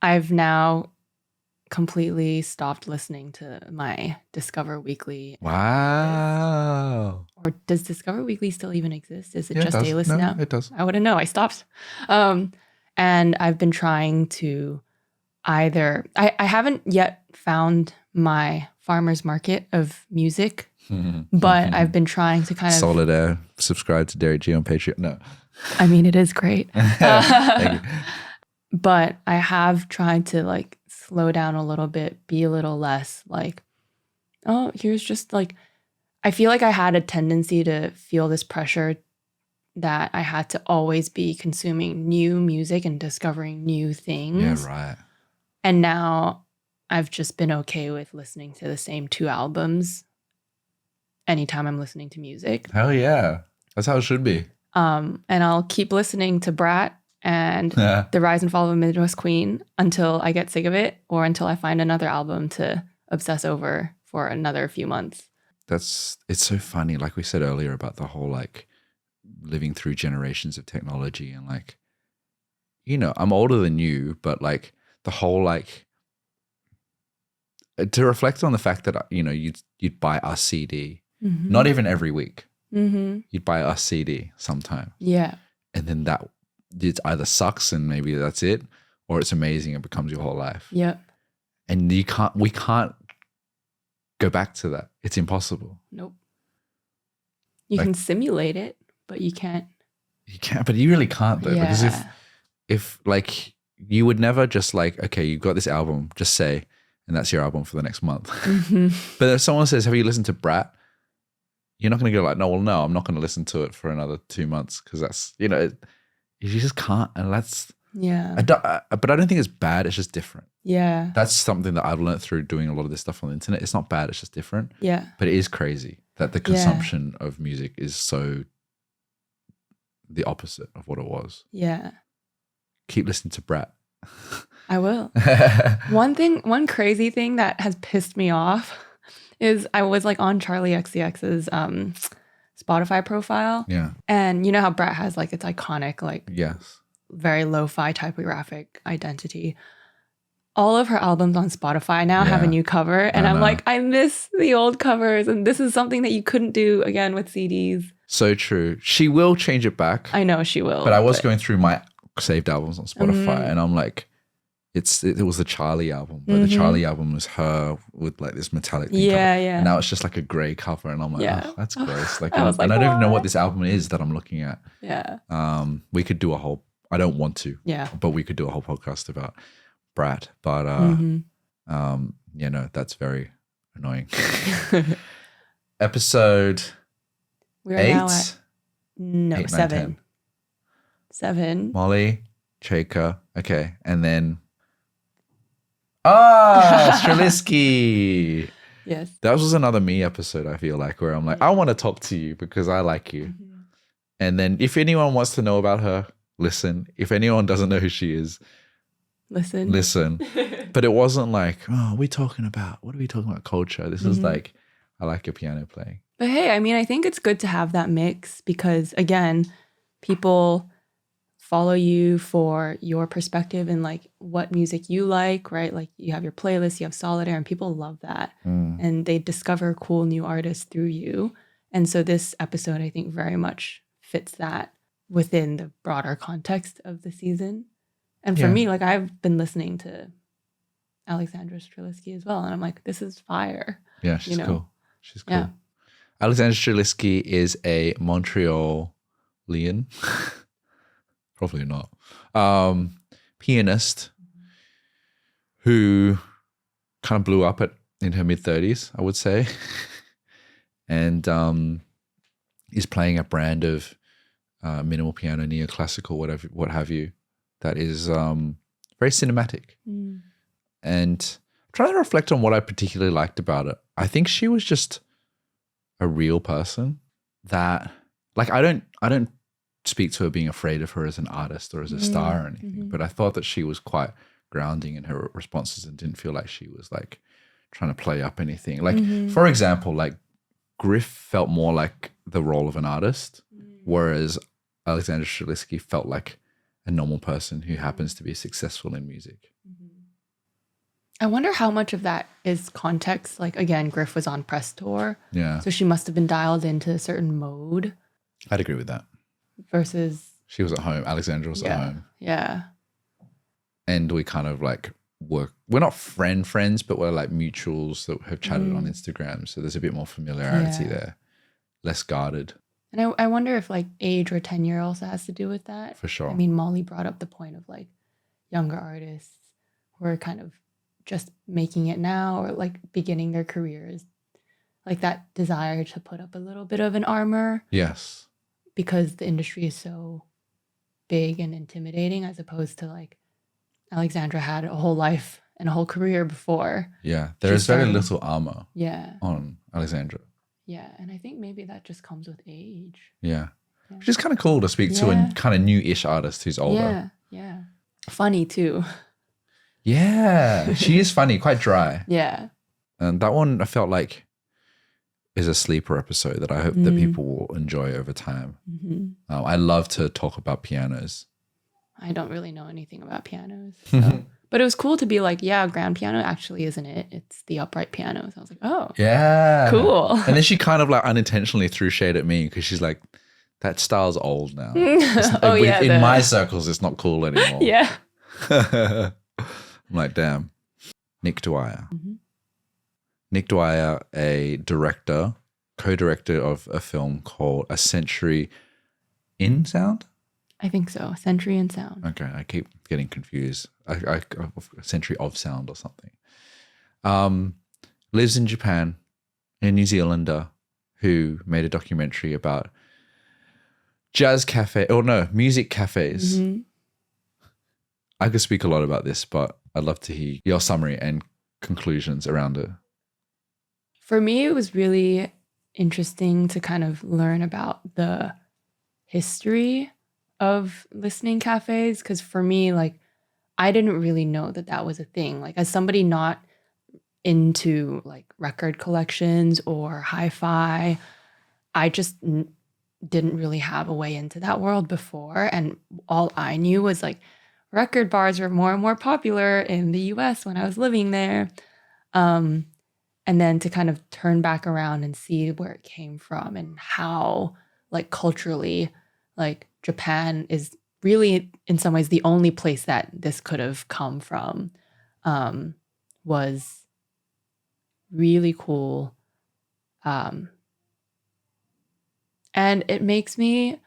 [SPEAKER 1] I've now completely stopped listening to my Discover Weekly.
[SPEAKER 2] Wow.
[SPEAKER 1] Or does Discover Weekly still even exist? Is it just A-List now?
[SPEAKER 2] It does.
[SPEAKER 1] I wouldn't know. I stopped. And I've been trying to I haven't yet found my farmer's market of music, but I've been trying to kind of...
[SPEAKER 2] Solidaire. Subscribe to Derrick Gee on Patreon. No.
[SPEAKER 1] I mean, it is great.
[SPEAKER 2] Thank you.
[SPEAKER 1] But I have tried to like slow down a little bit, be a little less like, oh, here's just like, I feel like I had a tendency to feel this pressure that I had to always be consuming new music and discovering new things.
[SPEAKER 2] Yeah, right.
[SPEAKER 1] And now I've just been okay with listening to the same 2 albums anytime I'm listening to music.
[SPEAKER 2] Hell yeah. That's how it should be.
[SPEAKER 1] And I'll keep listening to Brat and The Rise and Fall of a Midwest Queen until I get sick of it or until I find another album to obsess over for another few months.
[SPEAKER 2] It's so funny, like we said earlier about the whole like living through generations of technology and like, you know, I'm older than you, but like the whole like to reflect on the fact that, you know, you'd buy a CD, not even every week. You'd buy a CD sometime.
[SPEAKER 1] Yeah.
[SPEAKER 2] And then that it either sucks and maybe that's it, or it's amazing and becomes your whole life.
[SPEAKER 1] Yep.
[SPEAKER 2] And we can't go back to that. It's impossible.
[SPEAKER 1] Nope. You
[SPEAKER 2] Like,
[SPEAKER 1] can simulate it, but you can't.
[SPEAKER 2] You can't, but you really can't though.
[SPEAKER 1] Yeah.
[SPEAKER 2] Because if like you would never just like, okay, you've got this album, just say, and that's your album for the next month. But if someone says, have you listened to Brat? You're not going to go like, no, I'm not going to listen to it for another 2 months because that's, you know, you just can't. And that's,
[SPEAKER 1] Yeah.
[SPEAKER 2] but I don't think it's bad. It's just different.
[SPEAKER 1] Yeah.
[SPEAKER 2] That's something that I've learned through doing a lot of this stuff on the internet. It's not bad. It's just different.
[SPEAKER 1] Yeah.
[SPEAKER 2] But it is crazy that the consumption of music is so the opposite of what it was.
[SPEAKER 1] Yeah.
[SPEAKER 2] Keep listening to Brat.
[SPEAKER 1] I will. One crazy thing that has pissed me off is I was like on Charlie XCX's Spotify profile.
[SPEAKER 2] Yeah.
[SPEAKER 1] And you know how Brat has like its iconic, like
[SPEAKER 2] Yes.
[SPEAKER 1] very lo-fi typographic identity. All of her albums on Spotify now have a new cover. And I'm like, I miss the old covers. And this is something that you couldn't do again with CDs.
[SPEAKER 2] So true. She will change it back.
[SPEAKER 1] I know she will.
[SPEAKER 2] But I was going through my saved albums on Spotify and I'm like, it was the Charlie album, but the Charlie album was her with like this metallic thing cover. And now it's just like a grey cover and I'm like, oh, that's gross. Like, and I don't even know what this album is that I'm looking at.
[SPEAKER 1] Yeah.
[SPEAKER 2] We could do a whole, I don't want to, but we could do a whole podcast about Brat. But you know, that's very annoying. Episode
[SPEAKER 1] We're
[SPEAKER 2] 8?
[SPEAKER 1] now at, no,
[SPEAKER 2] 8, 9,
[SPEAKER 1] 7.
[SPEAKER 2] 10.
[SPEAKER 1] 7.
[SPEAKER 2] Molly, Chaka, okay, and then Streliski.
[SPEAKER 1] Yes.
[SPEAKER 2] That was another me episode, I feel like, where I'm like, I want to talk to you because I like you. And then if anyone wants to know about her, listen. If anyone doesn't know who she is, listen. But it wasn't like, oh, what are we talking about culture? This is like, I like your piano playing.
[SPEAKER 1] But hey, I mean, I think it's good to have that mix because, again, people follow you for your perspective and like what music you like, right? Like you have your playlist, you have Solitaire, and people love that. And they discover cool new artists through you. And so this episode, I think, very much fits that within the broader context of the season. And for me, like I've been listening to Alexandra Streliski as well. And I'm like, this is fire.
[SPEAKER 2] Yeah, she's cool. She's cool.
[SPEAKER 1] Yeah.
[SPEAKER 2] Alexandra Streliski is a Montrealian. Probably not. Pianist who kind of blew up in her mid-30s, I would say. And is playing a brand of minimal piano, neoclassical, what have you, that is very cinematic. And I'm trying to reflect on what I particularly liked about it. I think she was just a real person that, like, I don't speak to her being afraid of her as an artist or as a star or anything, but I thought that she was quite grounding in her responses and didn't feel like she was like trying to play up anything. Like, for example, like Griff felt more like the role of an artist, whereas Alexandra Streliski felt like a normal person who happens to be successful in music.
[SPEAKER 1] I wonder how much of that is context. Like, again, Griff was on press tour.
[SPEAKER 2] Yeah.
[SPEAKER 1] So she must have been dialed into a certain mode.
[SPEAKER 2] I'd agree with that.
[SPEAKER 1] Versus
[SPEAKER 2] she was at home. Alexandra was at home.
[SPEAKER 1] Yeah.
[SPEAKER 2] And we kind of like we're not friends, but we're like mutuals that have chatted on Instagram. So there's a bit more familiarity there, less guarded.
[SPEAKER 1] And I wonder if like age or tenure also has to do with that.
[SPEAKER 2] For sure.
[SPEAKER 1] I mean, Molly brought up the point of like younger artists who are kind of just making it now or like beginning their careers. Like that desire to put up a little bit of an armor.
[SPEAKER 2] Yes.
[SPEAKER 1] Because the industry is so big and intimidating as opposed to like Alexandra had a whole life and a whole career before.
[SPEAKER 2] Yeah. There is very little armor
[SPEAKER 1] Yeah.
[SPEAKER 2] on Alexandra.
[SPEAKER 1] Yeah. And I think maybe that just comes with age.
[SPEAKER 2] Yeah.
[SPEAKER 1] Yeah.
[SPEAKER 2] Which is kind of cool to speak to a kind of new-ish artist who's older.
[SPEAKER 1] Yeah. Yeah. Funny too.
[SPEAKER 2] Yeah. She is funny, quite dry.
[SPEAKER 1] Yeah.
[SPEAKER 2] And that one I felt like is a sleeper episode that I hope that people will enjoy over time. I love to talk about pianos.
[SPEAKER 1] I don't really know anything about pianos. So. But it was cool to be like, yeah, grand piano actually isn't it. It's the upright piano. So I was like, oh.
[SPEAKER 2] Yeah.
[SPEAKER 1] Cool.
[SPEAKER 2] And then she kind of like unintentionally threw shade at me because she's like, that style's old now. In my circles, it's not cool anymore.
[SPEAKER 1] Yeah.
[SPEAKER 2] I'm like, damn. Nick Dwyer. Nick Dwyer, a director, co-director of a film called A Century in Sound?
[SPEAKER 1] I think so. Century in Sound.
[SPEAKER 2] Okay, I keep getting confused. A Century of Sound or something. Lives in Japan, a New Zealander who made a documentary about music cafes. I could speak a lot about this, but I'd love to hear your summary and conclusions around it.
[SPEAKER 1] For me, it was really interesting to kind of learn about the history of listening cafes, because for me, like, I didn't really know that that was a thing. Like, as somebody not into like record collections or hi-fi, I just didn't really have a way into that world before, and all I knew was like record bars were more and more popular in the US when I was living there. And then to kind of turn back around and see where it came from and how, like, culturally, like, Japan is really in some ways the only place that this could have come from, was really cool. And it makes me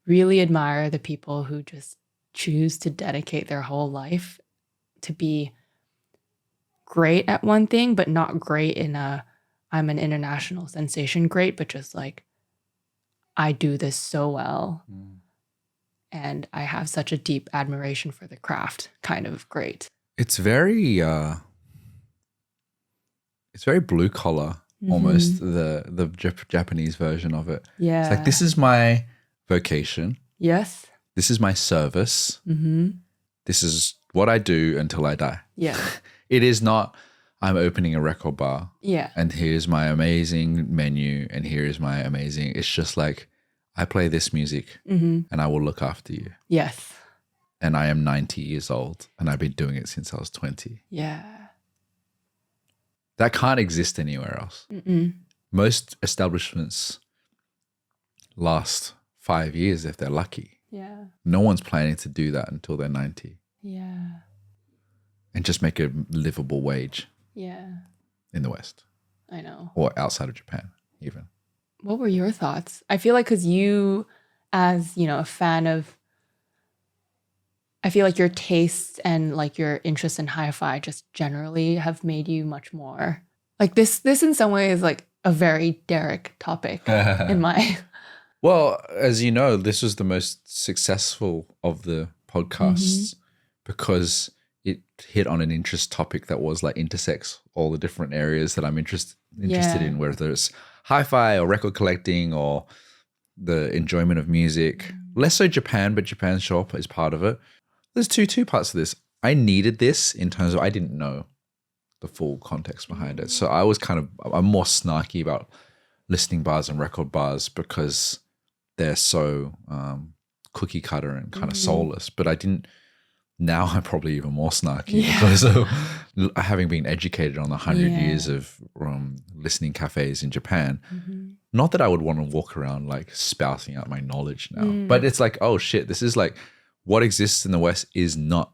[SPEAKER 1] really admire the people who just choose to dedicate their whole life to be great at one thing, but not great in I'm an international sensation great, but just like, I do this so well. And I have such a deep admiration for the craft kind of great.
[SPEAKER 2] It's very blue collar, almost the Japanese version of it.
[SPEAKER 1] Yeah.
[SPEAKER 2] It's like, this is my vocation.
[SPEAKER 1] Yes.
[SPEAKER 2] This is my service. This is what I do until I die.
[SPEAKER 1] Yeah.
[SPEAKER 2] It is not, I'm opening a record bar.
[SPEAKER 1] Yeah.
[SPEAKER 2] And here's my amazing menu and here is my amazing. It's just like, I play this music and I will look after you.
[SPEAKER 1] Yes.
[SPEAKER 2] And I am 90 years old and I've been doing it since I was 20.
[SPEAKER 1] Yeah.
[SPEAKER 2] That can't exist anywhere else. Most establishments last 5 years if they're lucky.
[SPEAKER 1] Yeah.
[SPEAKER 2] No one's planning to do that until they're 90.
[SPEAKER 1] Yeah.
[SPEAKER 2] And just make a livable wage.
[SPEAKER 1] Yeah.
[SPEAKER 2] In the West.
[SPEAKER 1] I know.
[SPEAKER 2] Or outside of Japan, even.
[SPEAKER 1] What were your thoughts? I feel like because you, as, you know, a fan of, I feel like your tastes and like your interest in hi-fi just generally have made you much more like this in some ways like a very Derrick topic in my.
[SPEAKER 2] Well, as you know, this was the most successful of the podcasts because it hit on an interest topic that was like intersects all the different areas that I'm interested in, whether it's hi-fi or record collecting or the enjoyment of music. Less so Japan, but Japan's show up is part of it. There's two parts to this. I needed this in terms of I didn't know the full context behind it. So I'm more snarky about listening bars and record bars because they're so cookie cutter and kind of soulless. But now I'm probably even more snarky because of having been educated on the 100 years of listening cafes in Japan. Not that I would want to walk around like spouting out my knowledge now, but it's like, oh shit, this is like what exists in the West is not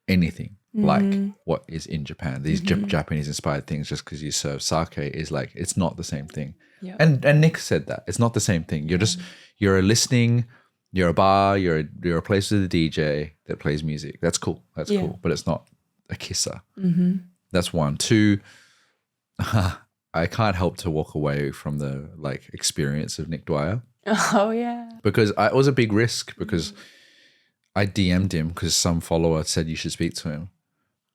[SPEAKER 2] anything like what is in Japan. These Japanese inspired things, just because you serve sake is like, it's not the same thing. Yeah. And Nick said that it's not the same thing. You're a bar, you're a place with a DJ that plays music. That's cool. That's cool. But it's not a kisser. That's one. Two, I can't help to walk away from the like experience of Nick Dwyer.
[SPEAKER 1] Oh yeah.
[SPEAKER 2] Because it was a big risk because I DM'd him because some follower said you should speak to him.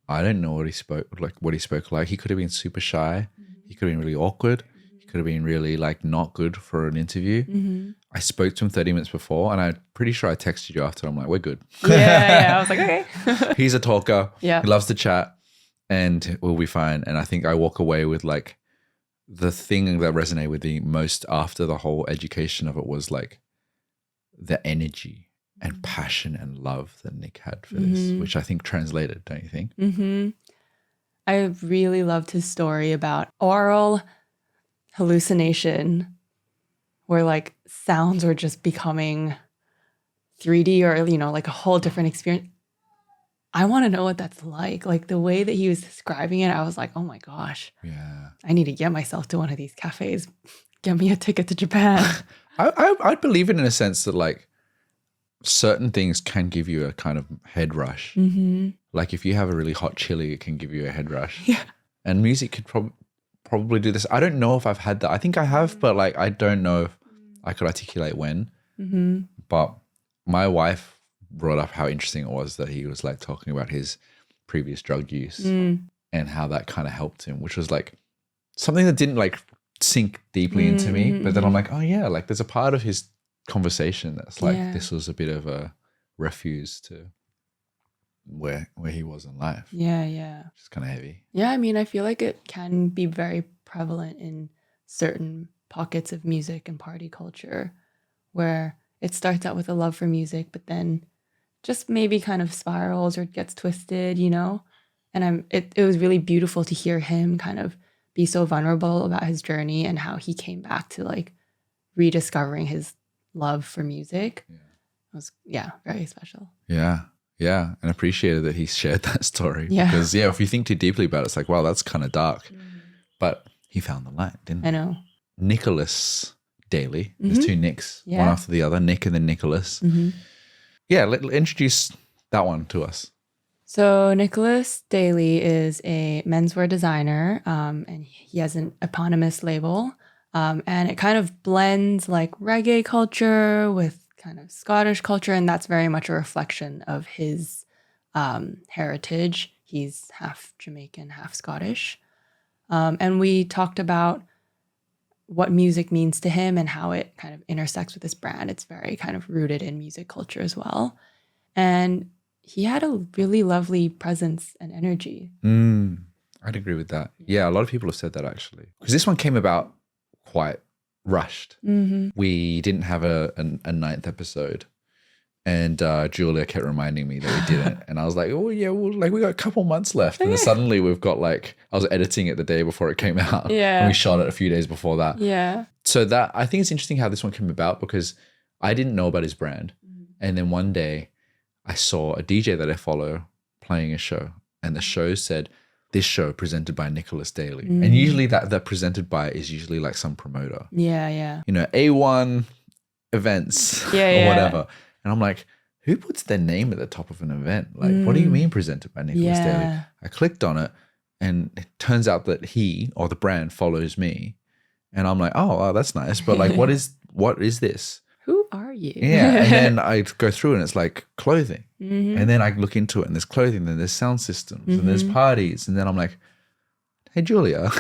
[SPEAKER 2] I don't know what he spoke like. He could have been super shy. He could have been really awkward. He could have been really like not good for an interview. I spoke to him 30 minutes before, and I'm pretty sure I texted you after. I'm like, we're good.
[SPEAKER 1] Yeah. I was like, okay.
[SPEAKER 2] He's a talker.
[SPEAKER 1] Yeah.
[SPEAKER 2] He loves to chat, and we'll be fine. And I think I walk away with like the thing that resonated with me most after the whole education of it was like the energy and passion and love that Nick had for this, which I think translated, don't you think?
[SPEAKER 1] I really loved his story about oral hallucination, where like sounds were just becoming 3D or, like a whole different experience. I want to know what that's like. Like the way that he was describing it, I was like, oh my gosh.
[SPEAKER 2] Yeah.
[SPEAKER 1] I need to get myself to one of these cafes. Get me a ticket to Japan.
[SPEAKER 2] I'd believe it in a sense that like certain things can give you a kind of head rush. Like if you have a really hot chili, it can give you a head rush.
[SPEAKER 1] Yeah.
[SPEAKER 2] And music could probably do this. I don't know if I've had that. I think I have, but like I don't know if I could articulate when. But my wife brought up how interesting it was that he was like talking about his previous drug use and how that kind of helped him, which was like something that didn't like sink deeply into me. But then I'm like, oh yeah, like there's a part of his conversation that's like this was a bit of a refuse to where he was in life.
[SPEAKER 1] Yeah.
[SPEAKER 2] It's kind of heavy.
[SPEAKER 1] Yeah, I mean, I feel like it can be very prevalent in certain pockets of music and party culture where it starts out with a love for music, but then just maybe kind of spirals or gets twisted, And it was really beautiful to hear him kind of be so vulnerable about his journey and how he came back to like rediscovering his love for music. It was, very special.
[SPEAKER 2] Yeah. And appreciated that he shared that story.
[SPEAKER 1] Yeah.
[SPEAKER 2] Because if you think too deeply about it, it's like, wow, that's kind of dark. But he found the light, didn't he?
[SPEAKER 1] I know.
[SPEAKER 2] Nicholas Daly. There's two Nicks, one after the other, Nick and then Nicholas. Yeah, introduce that one to us.
[SPEAKER 1] So Nicholas Daly is a menswear designer, and he has an eponymous label. And it kind of blends like reggae culture with kind of Scottish culture, and that's very much a reflection of his heritage. He's half Jamaican, half Scottish. And we talked about what music means to him and how it kind of intersects with his brand. It's very kind of rooted in music culture as well. And he had a really lovely presence and energy.
[SPEAKER 2] I'd agree with that. Yeah, a lot of people have said that actually. Because this one came about quite rushed. We didn't have a ninth episode. And Julia kept reminding me that we didn't. And I was like, oh yeah, well, like we got a couple months left. And then suddenly we've got like, I was editing it the day before it came out.
[SPEAKER 1] Yeah.
[SPEAKER 2] And we shot it a few days before that.
[SPEAKER 1] Yeah.
[SPEAKER 2] So that, I think it's interesting how this one came about because I didn't know about his brand. And then one day I saw a DJ that I follow playing a show. And the show said, this show presented by Nicholas Daly. And usually that presented by is usually like some promoter.
[SPEAKER 1] Yeah.
[SPEAKER 2] A1 events or whatever. And I'm like, who puts their name at the top of an event? Like, what do you mean presented by Nicholas Daly? I clicked on it and it turns out that he or the brand follows me. And I'm like, oh, that's nice. But like, what is this?
[SPEAKER 1] Who are you?
[SPEAKER 2] Yeah. And then I go through and it's like clothing. And then I look into it and there's clothing, then there's sound systems and there's parties. And then I'm like, hey, Julia,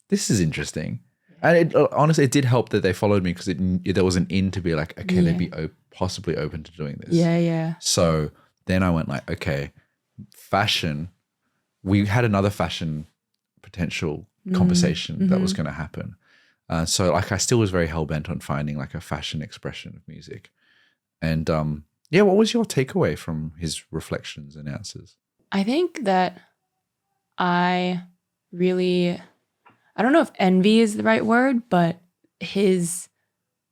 [SPEAKER 2] this is interesting. And honestly, it did help that they followed me because there was an in to be like, okay, they'd be possibly open to doing this.
[SPEAKER 1] Yeah.
[SPEAKER 2] So then I went like, okay, fashion. We had another fashion potential conversation that was going to happen. So like I still was very hell-bent on finding like a fashion expression of music. And what was your takeaway from his reflections and answers?
[SPEAKER 1] I think that I don't know if envy is the right word, but his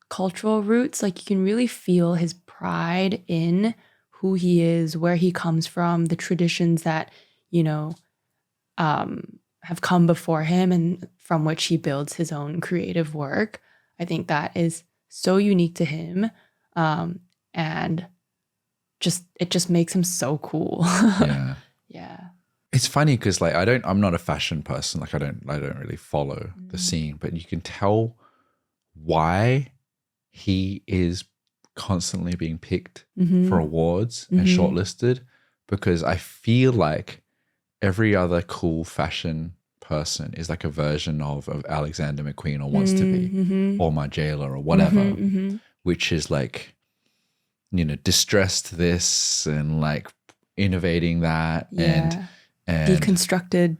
[SPEAKER 1] cultural roots, like you can really feel his pride in who he is, where he comes from, the traditions that, have come before him and from which he builds his own creative work. I think that is so unique to him. And it just makes him so cool. Yeah.
[SPEAKER 2] It's funny because like I'm not a fashion person. Like I don't really follow the scene, but you can tell why he is constantly being picked for awards and shortlisted, because I feel like every other cool fashion person is like a version of Alexander McQueen or wants to be, or Margiela or whatever, which is like, you know, distressed this and like innovating that and
[SPEAKER 1] deconstructed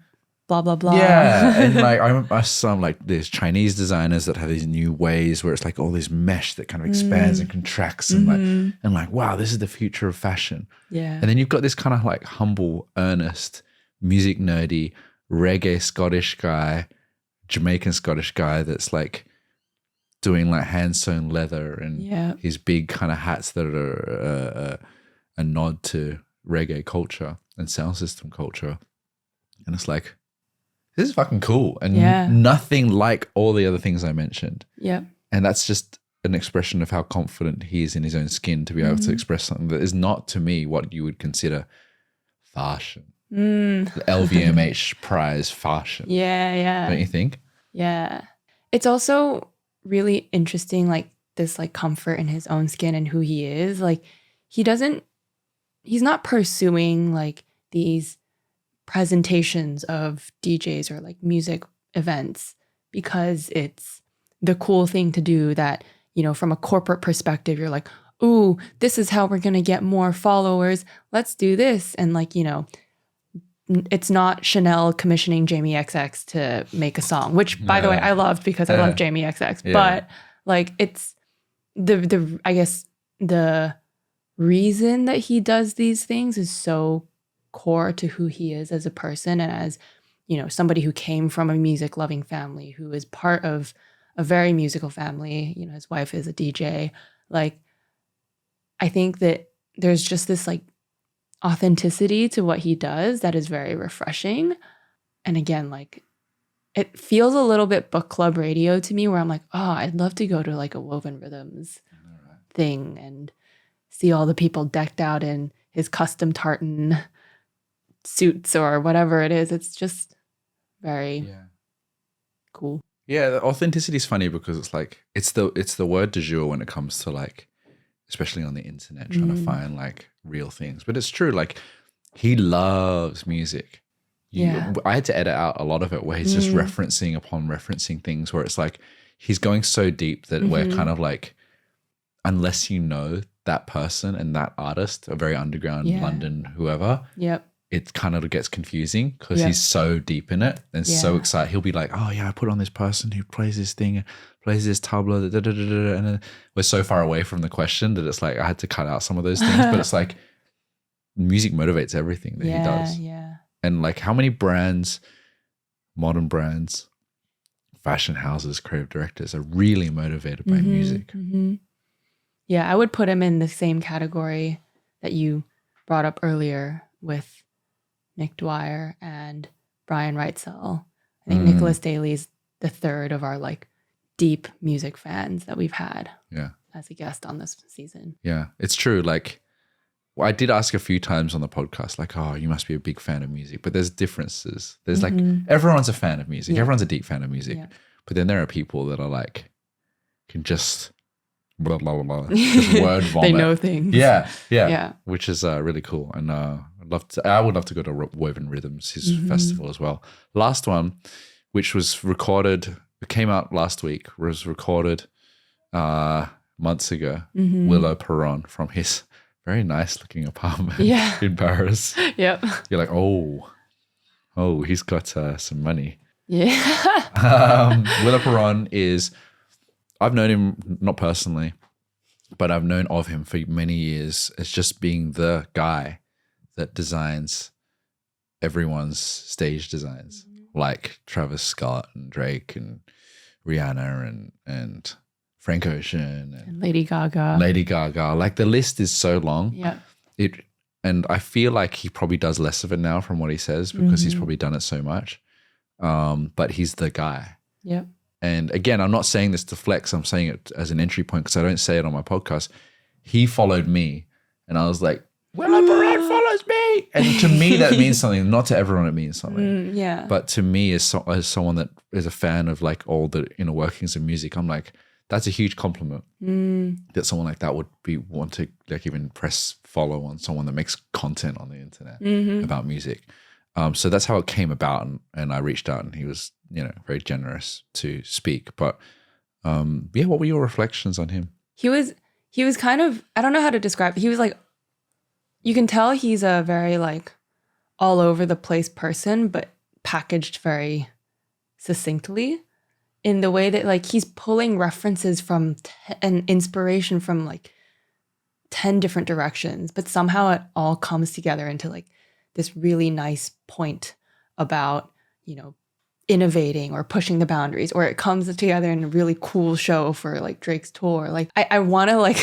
[SPEAKER 1] blah blah blah.
[SPEAKER 2] Yeah, and like I saw like there's Chinese designers that have these new ways where it's like all this mesh that kind of expands and contracts and like wow, this is the future of fashion.
[SPEAKER 1] Yeah.
[SPEAKER 2] And then you've got this kind of like humble, earnest, music nerdy, reggae Scottish guy, Jamaican Scottish guy that's like doing like hand sewn leather and his big kind of hats that are a nod to reggae culture and sound system culture. And it's like, this is fucking cool and nothing like all the other things I mentioned.
[SPEAKER 1] Yeah.
[SPEAKER 2] And that's just an expression of how confident he is in his own skin to be able to express something that is not to me what you would consider fashion. The LVMH prize fashion.
[SPEAKER 1] Yeah.
[SPEAKER 2] Don't you think?
[SPEAKER 1] Yeah. It's also really interesting, like this like comfort in his own skin and who he is. Like he's not pursuing like these presentations of DJs or like music events because it's the cool thing to do that, you know, from a corporate perspective, you're like, ooh, this is how we're going to get more followers. Let's do this. And like, you know, it's not Chanel commissioning Jamie XX to make a song, which by the way, I loved because I love Jamie XX, but like it's the I guess the reason that he does these things is so core to who he is as a person and as, you know, somebody who came from a music loving family, who is part of a very musical family. You know, his wife is a DJ. Like, I think that there's just this like authenticity to what he does that is very refreshing. And again, like it feels a little bit book club radio to me where I'm like, oh, I'd love to go to like a Woven Rhythms thing and see all the people decked out in his custom tartan suits or whatever it is. It's just very cool.
[SPEAKER 2] Yeah, the authenticity is funny because it's like it's the word du jour when it comes to like, especially on the internet, trying to find like real things. But it's true, like he loves music. I had to edit out a lot of it where he's just referencing things where it's like he's going so deep that we're kind of like, unless you know that person and that artist, a very underground London whoever, it kind of gets confusing because he's so deep in it and so excited. He'll be like, oh yeah, I put on this person who plays this thing, plays this tabla, and then we're so far away from the question that it's like I had to cut out some of those things. But it's like music motivates everything that he does. Yeah. And like how many brands, modern brands, fashion houses, creative directors are really motivated by music.
[SPEAKER 1] Yeah, I would put him in the same category that you brought up earlier with Nick Dwyer and Brian Wrightsell. I think Nicholas Daly's the third of our like deep music fans that we've had as a guest on this season. Yeah,
[SPEAKER 2] it's true. Like I did ask a few times on the podcast, like, oh, you must be a big fan of music. But there's differences. There's like everyone's a fan of music. Everyone's a deep fan of music. But then there are people that are like, can just blah, blah, blah, blah, just word vomit.
[SPEAKER 1] They know things.
[SPEAKER 2] Yeah. Which is really cool. And I would love to go to Woven Rhythms, his festival as well. Last one, which was recorded, it came out last week, was recorded months ago, Willow Perron from his very nice looking apartment in Paris.
[SPEAKER 1] Yep.
[SPEAKER 2] You're like, oh, he's got some money.
[SPEAKER 1] Yeah.
[SPEAKER 2] Willow Perron is, I've known him not personally, but I've known of him for many years as just being the guy that designs everyone's stage designs, like Travis Scott and Drake and Rihanna and Frank Ocean and
[SPEAKER 1] Lady Gaga.
[SPEAKER 2] Like the list is so long.
[SPEAKER 1] Yeah.
[SPEAKER 2] And I feel like he probably does less of it now from what he says because he's probably done it so much. But he's the guy.
[SPEAKER 1] Yep.
[SPEAKER 2] And again, I'm not saying this to flex. I'm saying it as an entry point because I don't say it on my podcast. He followed me and I was like, Willow Perron follows me. And to me, that means something. Not to everyone, it means something.
[SPEAKER 1] Yeah.
[SPEAKER 2] But to me, as someone that is a fan of like all the inner workings of music, I'm like, that's a huge compliment that someone like that would want to like even press follow on someone that makes content on the internet about music. So that's how it came about, and I reached out, and he was, very generous to speak. But what were your reflections on him?
[SPEAKER 1] He was kind of, I don't know how to describe it. He was like, you can tell he's a very like all over the place person, but packaged very succinctly in the way that like he's pulling references from and inspiration from like 10 different directions, but somehow it all comes together into like this really nice point about, innovating or pushing the boundaries, or it comes together in a really cool show for like Drake's tour. Like I want to like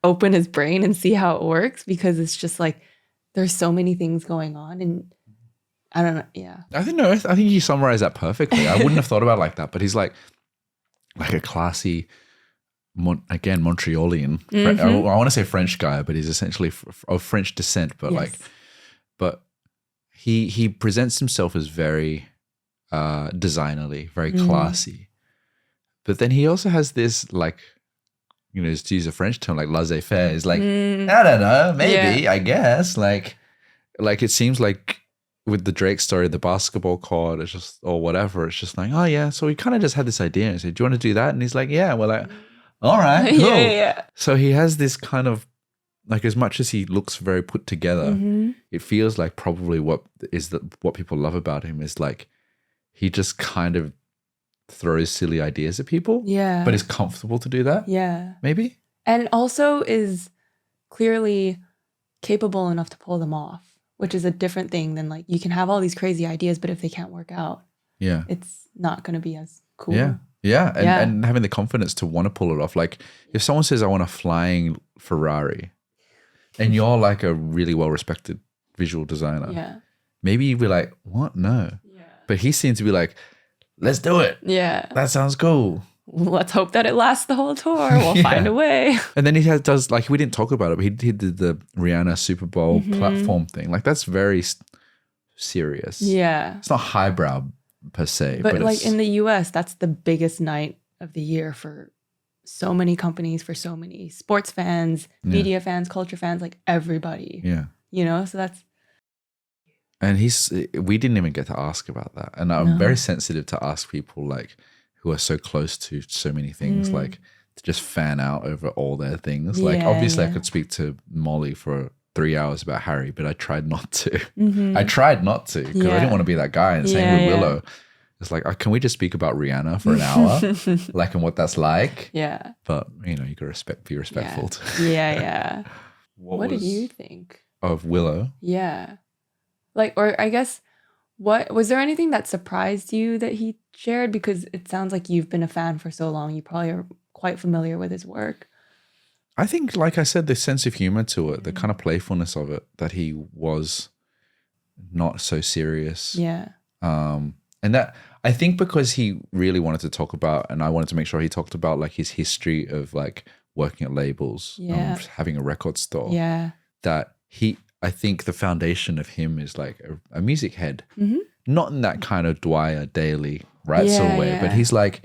[SPEAKER 1] open his brain and see how it works, because it's just like there's so many things going on, and I don't know. Yeah.
[SPEAKER 2] I think you summarized that perfectly. I wouldn't have thought about it like that, but he's like a classy, Montrealian. I want to say French guy, but he's essentially of French descent. But but he presents himself as very designerly, very classy. But then he also has this like, to use a French term, like laissez-faire. He's like, I don't know, maybe, I guess. Like it seems like with the Drake story, the basketball court, it's just, or whatever, it's just like, oh yeah. So we kind of just had this idea and said, do you want to do that? And he's like, yeah. We're like, all right, cool.
[SPEAKER 1] Yeah.
[SPEAKER 2] So he has this kind of, like, as much as he looks very put together, it feels like probably what people love about him is like, he just kind of throws silly ideas at people.
[SPEAKER 1] Yeah.
[SPEAKER 2] But is comfortable to do that.
[SPEAKER 1] Yeah.
[SPEAKER 2] Maybe.
[SPEAKER 1] And also is clearly capable enough to pull them off, which is a different thing than like, you can have all these crazy ideas, but if they can't work out, it's not going to be as cool.
[SPEAKER 2] Yeah. And having the confidence to want to pull it off. Like if someone says, I want a flying Ferrari, and you're like a really well-respected visual designer, maybe you'd be like, what? No. But he seems to be like, let's do it.
[SPEAKER 1] Yeah.
[SPEAKER 2] That sounds cool.
[SPEAKER 1] Let's hope that it lasts the whole tour. We'll find a way.
[SPEAKER 2] And then he does, like, we didn't talk about it, but he did the Rihanna Super Bowl platform thing. Like, that's very serious.
[SPEAKER 1] Yeah.
[SPEAKER 2] It's not highbrow per se.
[SPEAKER 1] But like in the US, that's the biggest night of the year for so many companies, for so many sports fans, media fans, culture fans, like everybody.
[SPEAKER 2] Yeah.
[SPEAKER 1] So that's.
[SPEAKER 2] And we didn't even get to ask about that. And I'm very sensitive to ask people like who are so close to so many things, like to just fan out over all their things. Like obviously I could speak to Molly for 3 hours about Harry, but I tried not to. I tried not to because I didn't want to be that guy. And same with Willow. It's like, can we just speak about Rihanna for an hour? Like, and what that's like?
[SPEAKER 1] Yeah.
[SPEAKER 2] But, you gotta be respectful.
[SPEAKER 1] Yeah. What do you think?
[SPEAKER 2] Of Willow?
[SPEAKER 1] Yeah. Like, or I guess, what was there anything that surprised you that he shared? Because it sounds like you've been a fan for so long. You probably are quite familiar with his work.
[SPEAKER 2] I think, like I said, the sense of humor to it, the kind of playfulness of it, that he was not so serious.
[SPEAKER 1] Yeah.
[SPEAKER 2] And that, I think because he really wanted to talk about, and I wanted to make sure he talked about like his history of like working at labels, having a record store.
[SPEAKER 1] Yeah.
[SPEAKER 2] That I think the foundation of him is like a music head, not in that kind of Dwyer Daily way, but he's like,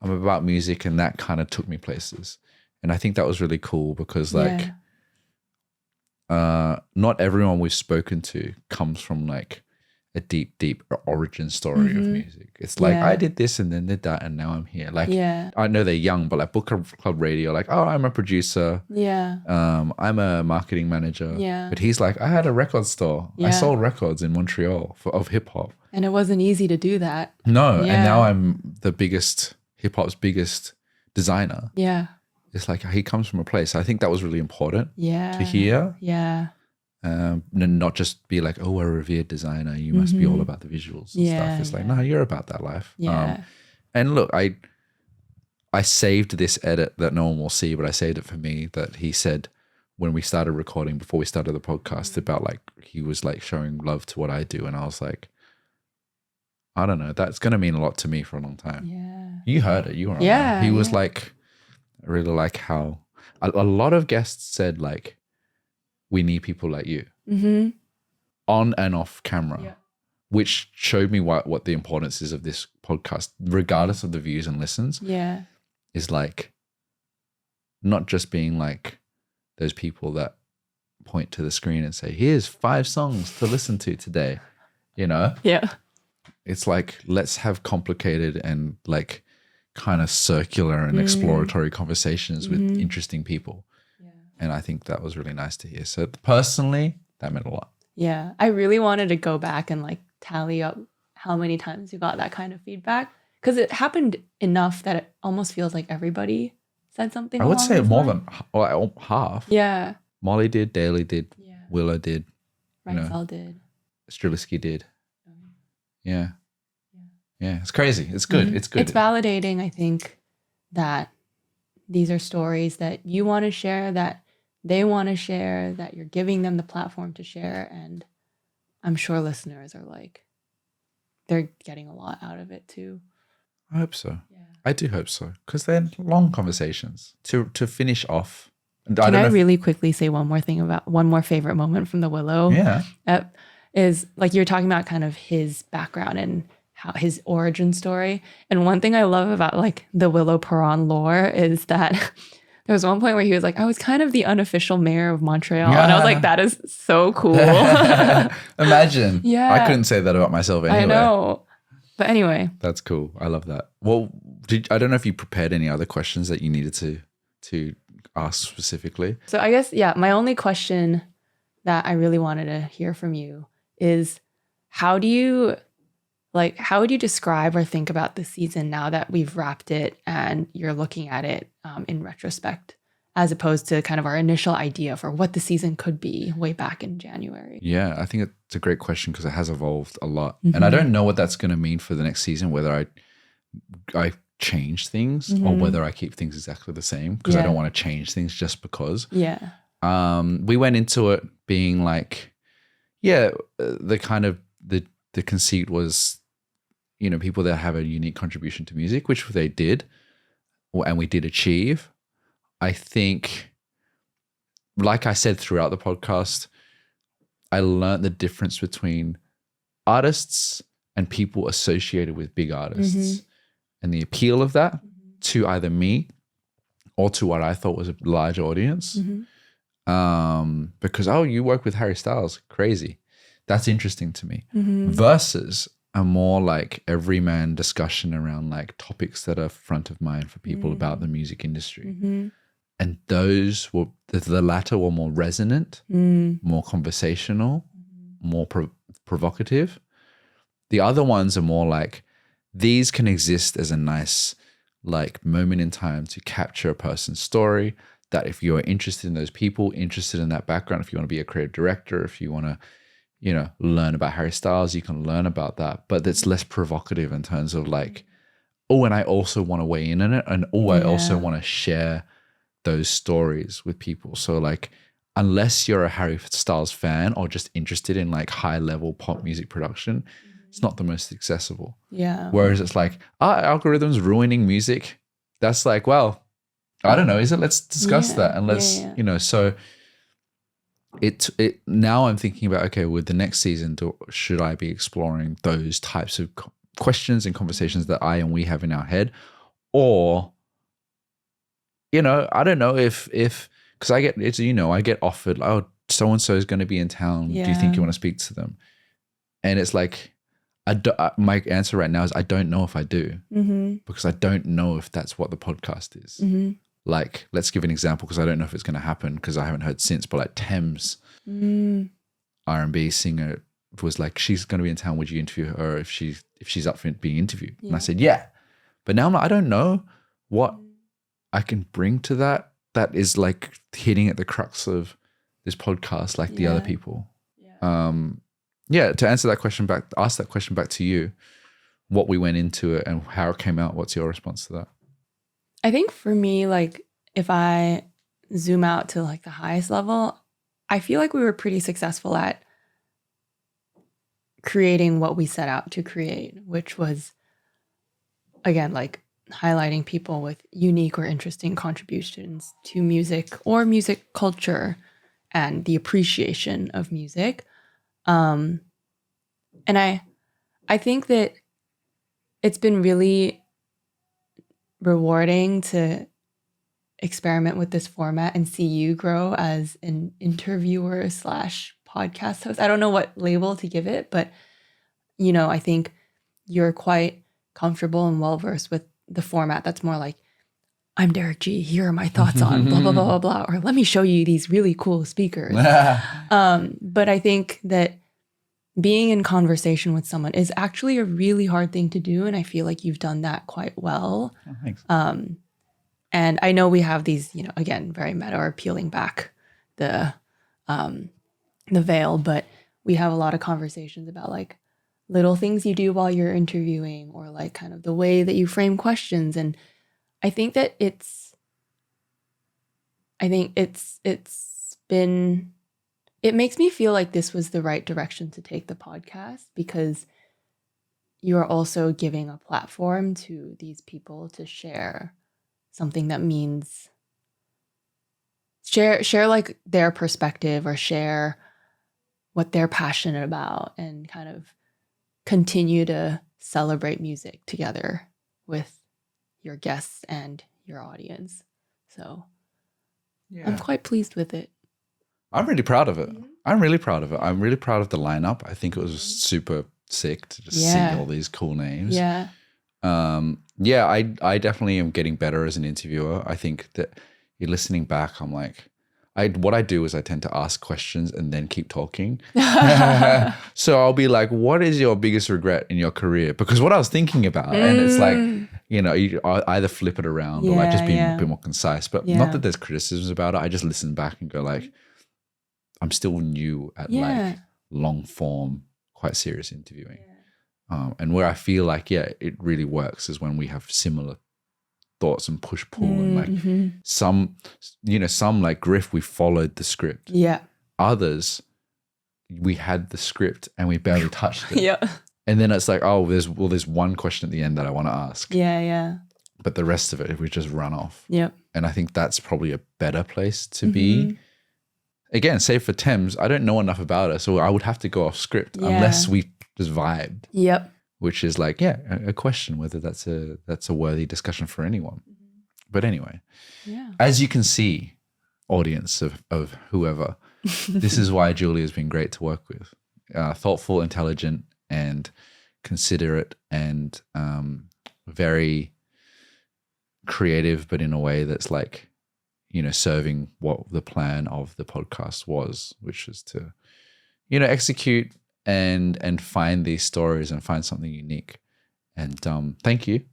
[SPEAKER 2] I'm about music, and that kind of took me places. And I think that was really cool because like, not everyone we've spoken to comes from like a deep origin story of music. It's like, I did this and then did that and now I'm here. Like, I know they're young, but like Book Club Radio, like, oh, I'm a producer.
[SPEAKER 1] Yeah.
[SPEAKER 2] I'm a marketing manager.
[SPEAKER 1] Yeah.
[SPEAKER 2] But he's like, I had a record store. I sold records in Montreal of hip hop.
[SPEAKER 1] And it wasn't easy to do that.
[SPEAKER 2] No. And now I'm the biggest, hip hop's biggest designer.
[SPEAKER 1] Yeah.
[SPEAKER 2] It's like he comes from a place. I think that was really important to hear.
[SPEAKER 1] Yeah.
[SPEAKER 2] And not just be like, oh, a revered designer, you must be all about the visuals and stuff. It's like, no, you're about that life.
[SPEAKER 1] Yeah.
[SPEAKER 2] And look, I saved this edit that no one will see, but I saved it for me, that he said when we started recording, before we started the podcast, about like he was like showing love to what I do. And I was like, I don't know, that's going to mean a lot to me for a long time.
[SPEAKER 1] Yeah.
[SPEAKER 2] You heard it. You were on there. He was like, I really like how a lot of guests said like, we need people like you on and off camera, which showed me what the importance is of this podcast, regardless of the views and listens.
[SPEAKER 1] Yeah.
[SPEAKER 2] Is like not just being like those people that point to the screen and say, here's 5 songs to listen to today. you know?
[SPEAKER 1] Yeah.
[SPEAKER 2] It's like, let's have complicated and like kind of circular and exploratory conversations with interesting people.
[SPEAKER 1] Yeah.
[SPEAKER 2] And I think that was really nice to hear. So personally, that meant a lot.
[SPEAKER 1] Yeah. I really wanted to go back and like tally up how many times you got that kind of feedback. Because it happened enough that it almost feels like everybody said something.
[SPEAKER 2] I would
[SPEAKER 1] along
[SPEAKER 2] say
[SPEAKER 1] those
[SPEAKER 2] more
[SPEAKER 1] lines.
[SPEAKER 2] than half.
[SPEAKER 1] Yeah.
[SPEAKER 2] Molly did, Daly did,
[SPEAKER 1] Yeah.
[SPEAKER 2] Willow did, you know.
[SPEAKER 1] Reinfeld did.
[SPEAKER 2] Streliski did. Yeah.
[SPEAKER 1] Yeah.
[SPEAKER 2] Yeah. It's crazy. It's good. It's good.
[SPEAKER 1] It's validating, I think, that these are stories that you want to share, that they want to share, that you're giving them the platform to share. And I'm sure listeners are like, they're getting a lot out of it too.
[SPEAKER 2] I hope so.
[SPEAKER 1] Yeah.
[SPEAKER 2] I do hope so. Because they're long conversations. To finish off. And
[SPEAKER 1] Can I
[SPEAKER 2] don't know
[SPEAKER 1] really quickly say one more thing about one more favorite moment from the Willow?
[SPEAKER 2] Yeah.
[SPEAKER 1] Is like you're talking about kind of his background and how his origin story. And one thing I love about like the Willow Perron lore is that there was one point where he was like, I was kind of the unofficial mayor of Montreal. And I was like, that is so cool.
[SPEAKER 2] Imagine.
[SPEAKER 1] Yeah.
[SPEAKER 2] I couldn't say that about myself anyway.
[SPEAKER 1] I know. But anyway.
[SPEAKER 2] That's cool. I love that. Well, I don't know if you prepared any other questions that you needed to ask specifically.
[SPEAKER 1] So I guess, yeah, my only question that I really wanted to hear from you is how would you describe or think about the season now that we've wrapped it and you're looking at it in retrospect, as opposed to kind of our initial idea for what the season could be way back in January?
[SPEAKER 2] Yeah, I think it's a great question because it has evolved a lot. And I don't know what that's going to mean for the next season, whether I change things or whether I keep things exactly the same, because I don't want to change things just because.
[SPEAKER 1] Yeah.
[SPEAKER 2] We went into it being like, the kind of the conceit was, you know, people that have a unique contribution to music, which they did, and we did achieve. I think, like I said throughout the podcast, I learned the difference between artists and people associated with big artists and the appeal of that to either me or to what I thought was a large audience. Because, you work with Harry Styles, crazy. That's interesting to me. Versus a more like everyman discussion around like topics that are front of mind for people about the music industry. And those were, the latter were more resonant, more conversational, more provocative. The other ones are more like, these can exist as a nice like moment in time to capture a person's story, that if you're interested in those people, interested in that background, if you want to be a creative director, if you want to, you know, learn about Harry Styles, you can learn about that. But it's less provocative in terms of like, and I also want to weigh in on it. And I also want to share those stories with people. So like, unless you're a Harry Styles fan or just interested in like high level pop music production, it's not the most accessible.
[SPEAKER 1] Yeah.
[SPEAKER 2] Whereas it's like, algorithms ruining music. That's like, well, I don't know, is it? Let's discuss that. And let's, you know, so it now I'm thinking about, okay, with the next season, should I be exploring those types of questions and conversations that I and we have in our head? Or, you know, I don't know if because I get offered, so-and-so is going to be in town. Do you think you want to speak to them? And it's like, my answer right now is I don't know if I do, because I don't know if that's what the podcast is. Like, let's give an example, because I don't know if it's going to happen because I haven't heard since, but like Thames, R&B singer, was like, she's going to be in town. Would you interview her if she's up for being interviewed? And I said, yeah. But now I'm like, I don't know what I can bring to that is like hitting at the crux of this podcast, like the other people. To answer that question back, ask that question back to you, what we went into it and how it came out. What's your response to that?
[SPEAKER 1] I think for me, like if I zoom out to like the highest level, I feel like we were pretty successful at creating what we set out to create, which was, again, like highlighting people with unique or interesting contributions to music or music culture and the appreciation of music. And I think that it's been really rewarding to experiment with this format and see you grow as an interviewer / podcast host. I don't know what label to give it, but I think you're quite comfortable and well-versed with the format that's more like, I'm Derrick Gee, here are my thoughts on blah, blah, blah, blah, blah, or let me show you these really cool speakers. But I think that being in conversation with someone is actually a really hard thing to do. And I feel like you've done that quite well.
[SPEAKER 2] Oh, thanks.
[SPEAKER 1] And I know we have these, again, very meta or peeling back the veil, but we have a lot of conversations about like little things you do while you're interviewing, or like kind of the way that you frame questions. And I think that it makes me feel like this was the right direction to take the podcast, because you're also giving a platform to these people to share something that means share like their perspective, or share what they're passionate about, and kind of continue to celebrate music together with your guests and your audience. So I'm quite pleased with it.
[SPEAKER 2] I'm really proud of it. I'm really proud of it. I'm really proud of the lineup. I think it was super sick to just see all these cool names.
[SPEAKER 1] Yeah.
[SPEAKER 2] I definitely am getting better as an interviewer. I think that you're listening back, I'm like, what I do is I tend to ask questions and then keep talking. So I'll be like, what is your biggest regret in your career? Because what I was thinking about, and it's like, you either flip it around or like just be a bit more concise. But not that there's criticisms about it. I just listen back and go like, I'm still new at like long form, quite serious interviewing. And where I feel like, it really works is when we have similar thoughts and push-pull and like some like Griff, we followed the script. Yeah. Others, we had the script and we barely touched it. Yeah. And then it's like, oh, there's one question at the end that I want to ask. Yeah. But the rest of it, we just run off. Yep. And I think that's probably a better place to be. Again, save for Thames, I don't know enough about her, so I would have to go off script unless we just vibed. Yep. Which is like, a question whether that's a worthy discussion for anyone. But anyway, as you can see, audience of whoever, this is why Julia has been great to work with. Thoughtful, intelligent, and considerate, and very creative, but in a way that's like, serving what the plan of the podcast was, which is to, execute and find these stories and find something unique. And thank you.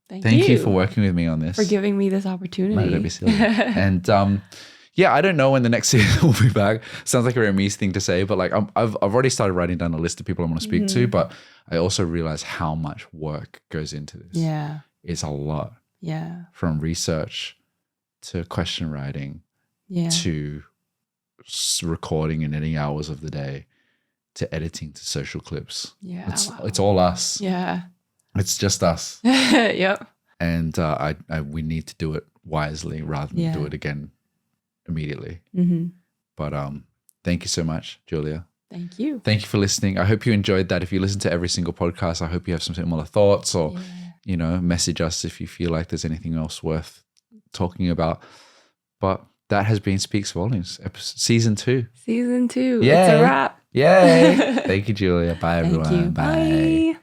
[SPEAKER 2] Thank you for working with me on this.
[SPEAKER 1] For giving me this opportunity.
[SPEAKER 2] No, don't be silly. And I don't know when the next season will be back. Sounds like a very Mies thing to say, but like I've already started writing down a list of people I want to speak to, but I also realize how much work goes into this. Yeah. It's a lot. Yeah. From research to question writing to recording and editing hours of the day to editing to social clips. Yeah. It's all us. Yeah. It's just us. Yep. And we need to do it wisely rather than do it again immediately. But thank you so much, Julia.
[SPEAKER 1] Thank you.
[SPEAKER 2] Thank you for listening. I hope you enjoyed that. If you listen to every single podcast, I hope you have some similar thoughts, or message us if you feel like there's anything else worth talking about. But that has been Speaks Volumes, season 2.
[SPEAKER 1] Season 2. Yay. It's a wrap.
[SPEAKER 2] Yay. Thank you, Julia. Bye, everyone.
[SPEAKER 1] Thank you. Bye.